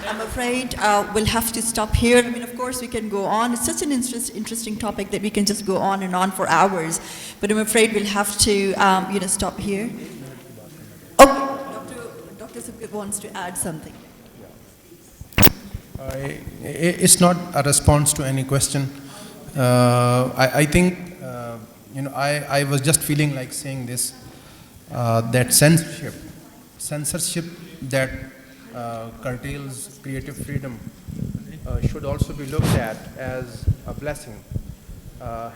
I'm afraid we'll have to stop here. I mean, of course, we can go on. It's such an interesting topic that we can just go on and on for hours. But I'm afraid we'll have to, stop here. Okay, Dr. Subhit wants to add something. It's not a response to any question. I think, I was just feeling like saying this, that censorship that curtails creative freedom should also be looked at as a blessing.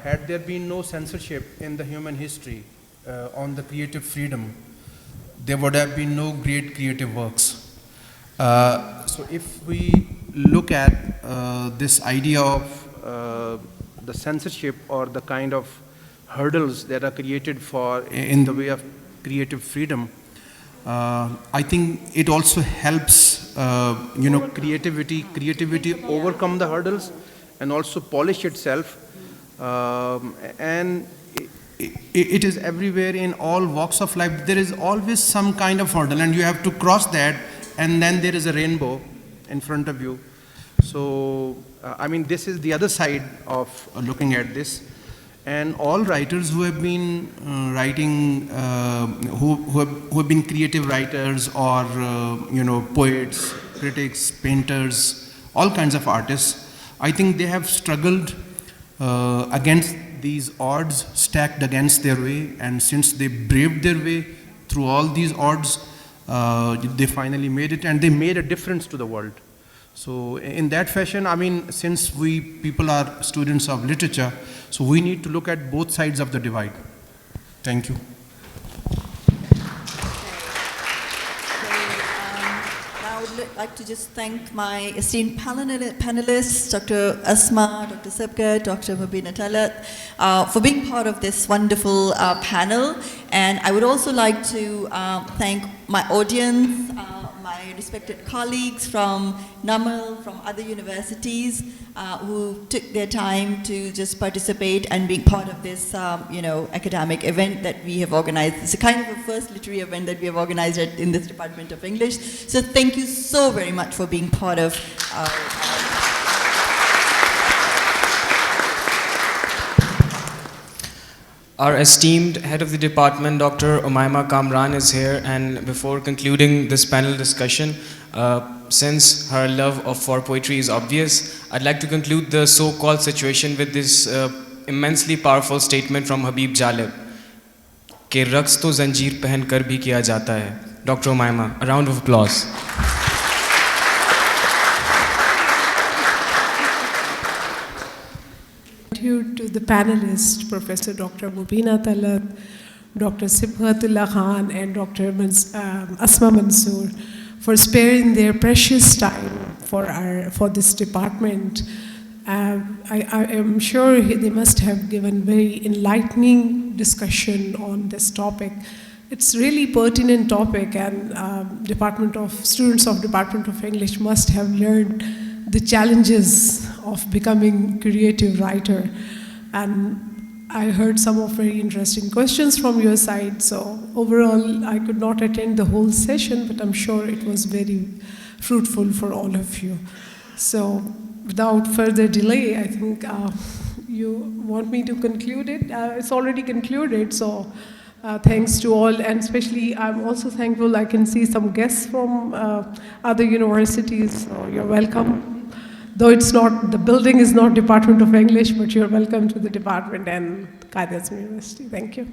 Had there been no censorship in the human history on the creative freedom, there would have been no great creative works. So if we look at this idea of the censorship or the kind of hurdles that are created in the way of creative freedom, I think it also helps, creativity overcome the hurdles and also polish itself. And it is everywhere in all walks of life. There is always some kind of hurdle, and you have to cross that, and then there is a rainbow in front of you. So, this is the other side of looking at this. And all writers who have been writing, who have been creative writers or, poets, critics, painters, all kinds of artists, I think they have struggled against these odds stacked against their way. And since they braved their way through all these odds, they finally made it, and they made a difference to the world. So in that fashion, I mean, since we people are students of literature, so we need to look at both sides of the divide. Thank you. Now I would like to just thank my esteemed panelists, Dr. Asma, Dr. Sabkat, Dr. Mubina Talat, for being part of this wonderful panel. And I would also like to thank my audience, my respected colleagues from NAML, from other universities, who took their time to just participate and being part of this, academic event that we have organized. It's a kind of a first literary event that we have organized in this Department of English. So thank you so very much for being part of Our esteemed head of the department, Dr. Umaima Kamran, is here, and before concluding this panel discussion, since her love for poetry is obvious, I'd like to conclude the so-called situation with this immensely powerful statement from Habib Jalib, कि रक्स तो जंजीर पहन कर भी किया जाता है. Dr. Umaima, a round of applause. Thank you to the panelists, Professor Dr. Mubina Talat, Dr. Sibghatullah Khan, and Dr. Asma Mansoor, for sparing their precious time for this department. I am sure they must have given very enlightening discussion on this topic. It's really pertinent topic, and students of Department of English must have learned the challenges of becoming creative writer. And I heard some of very interesting questions from your side. So overall, I could not attend the whole session, but I'm sure it was very fruitful for all of you. So without further delay, I think you want me to conclude it. It's already concluded, so thanks to all, and especially I'm also thankful I can see some guests from other universities, so you're welcome. Though the building is not Department of English, but you're welcome to the department and Qaid Azmi University. Thank you.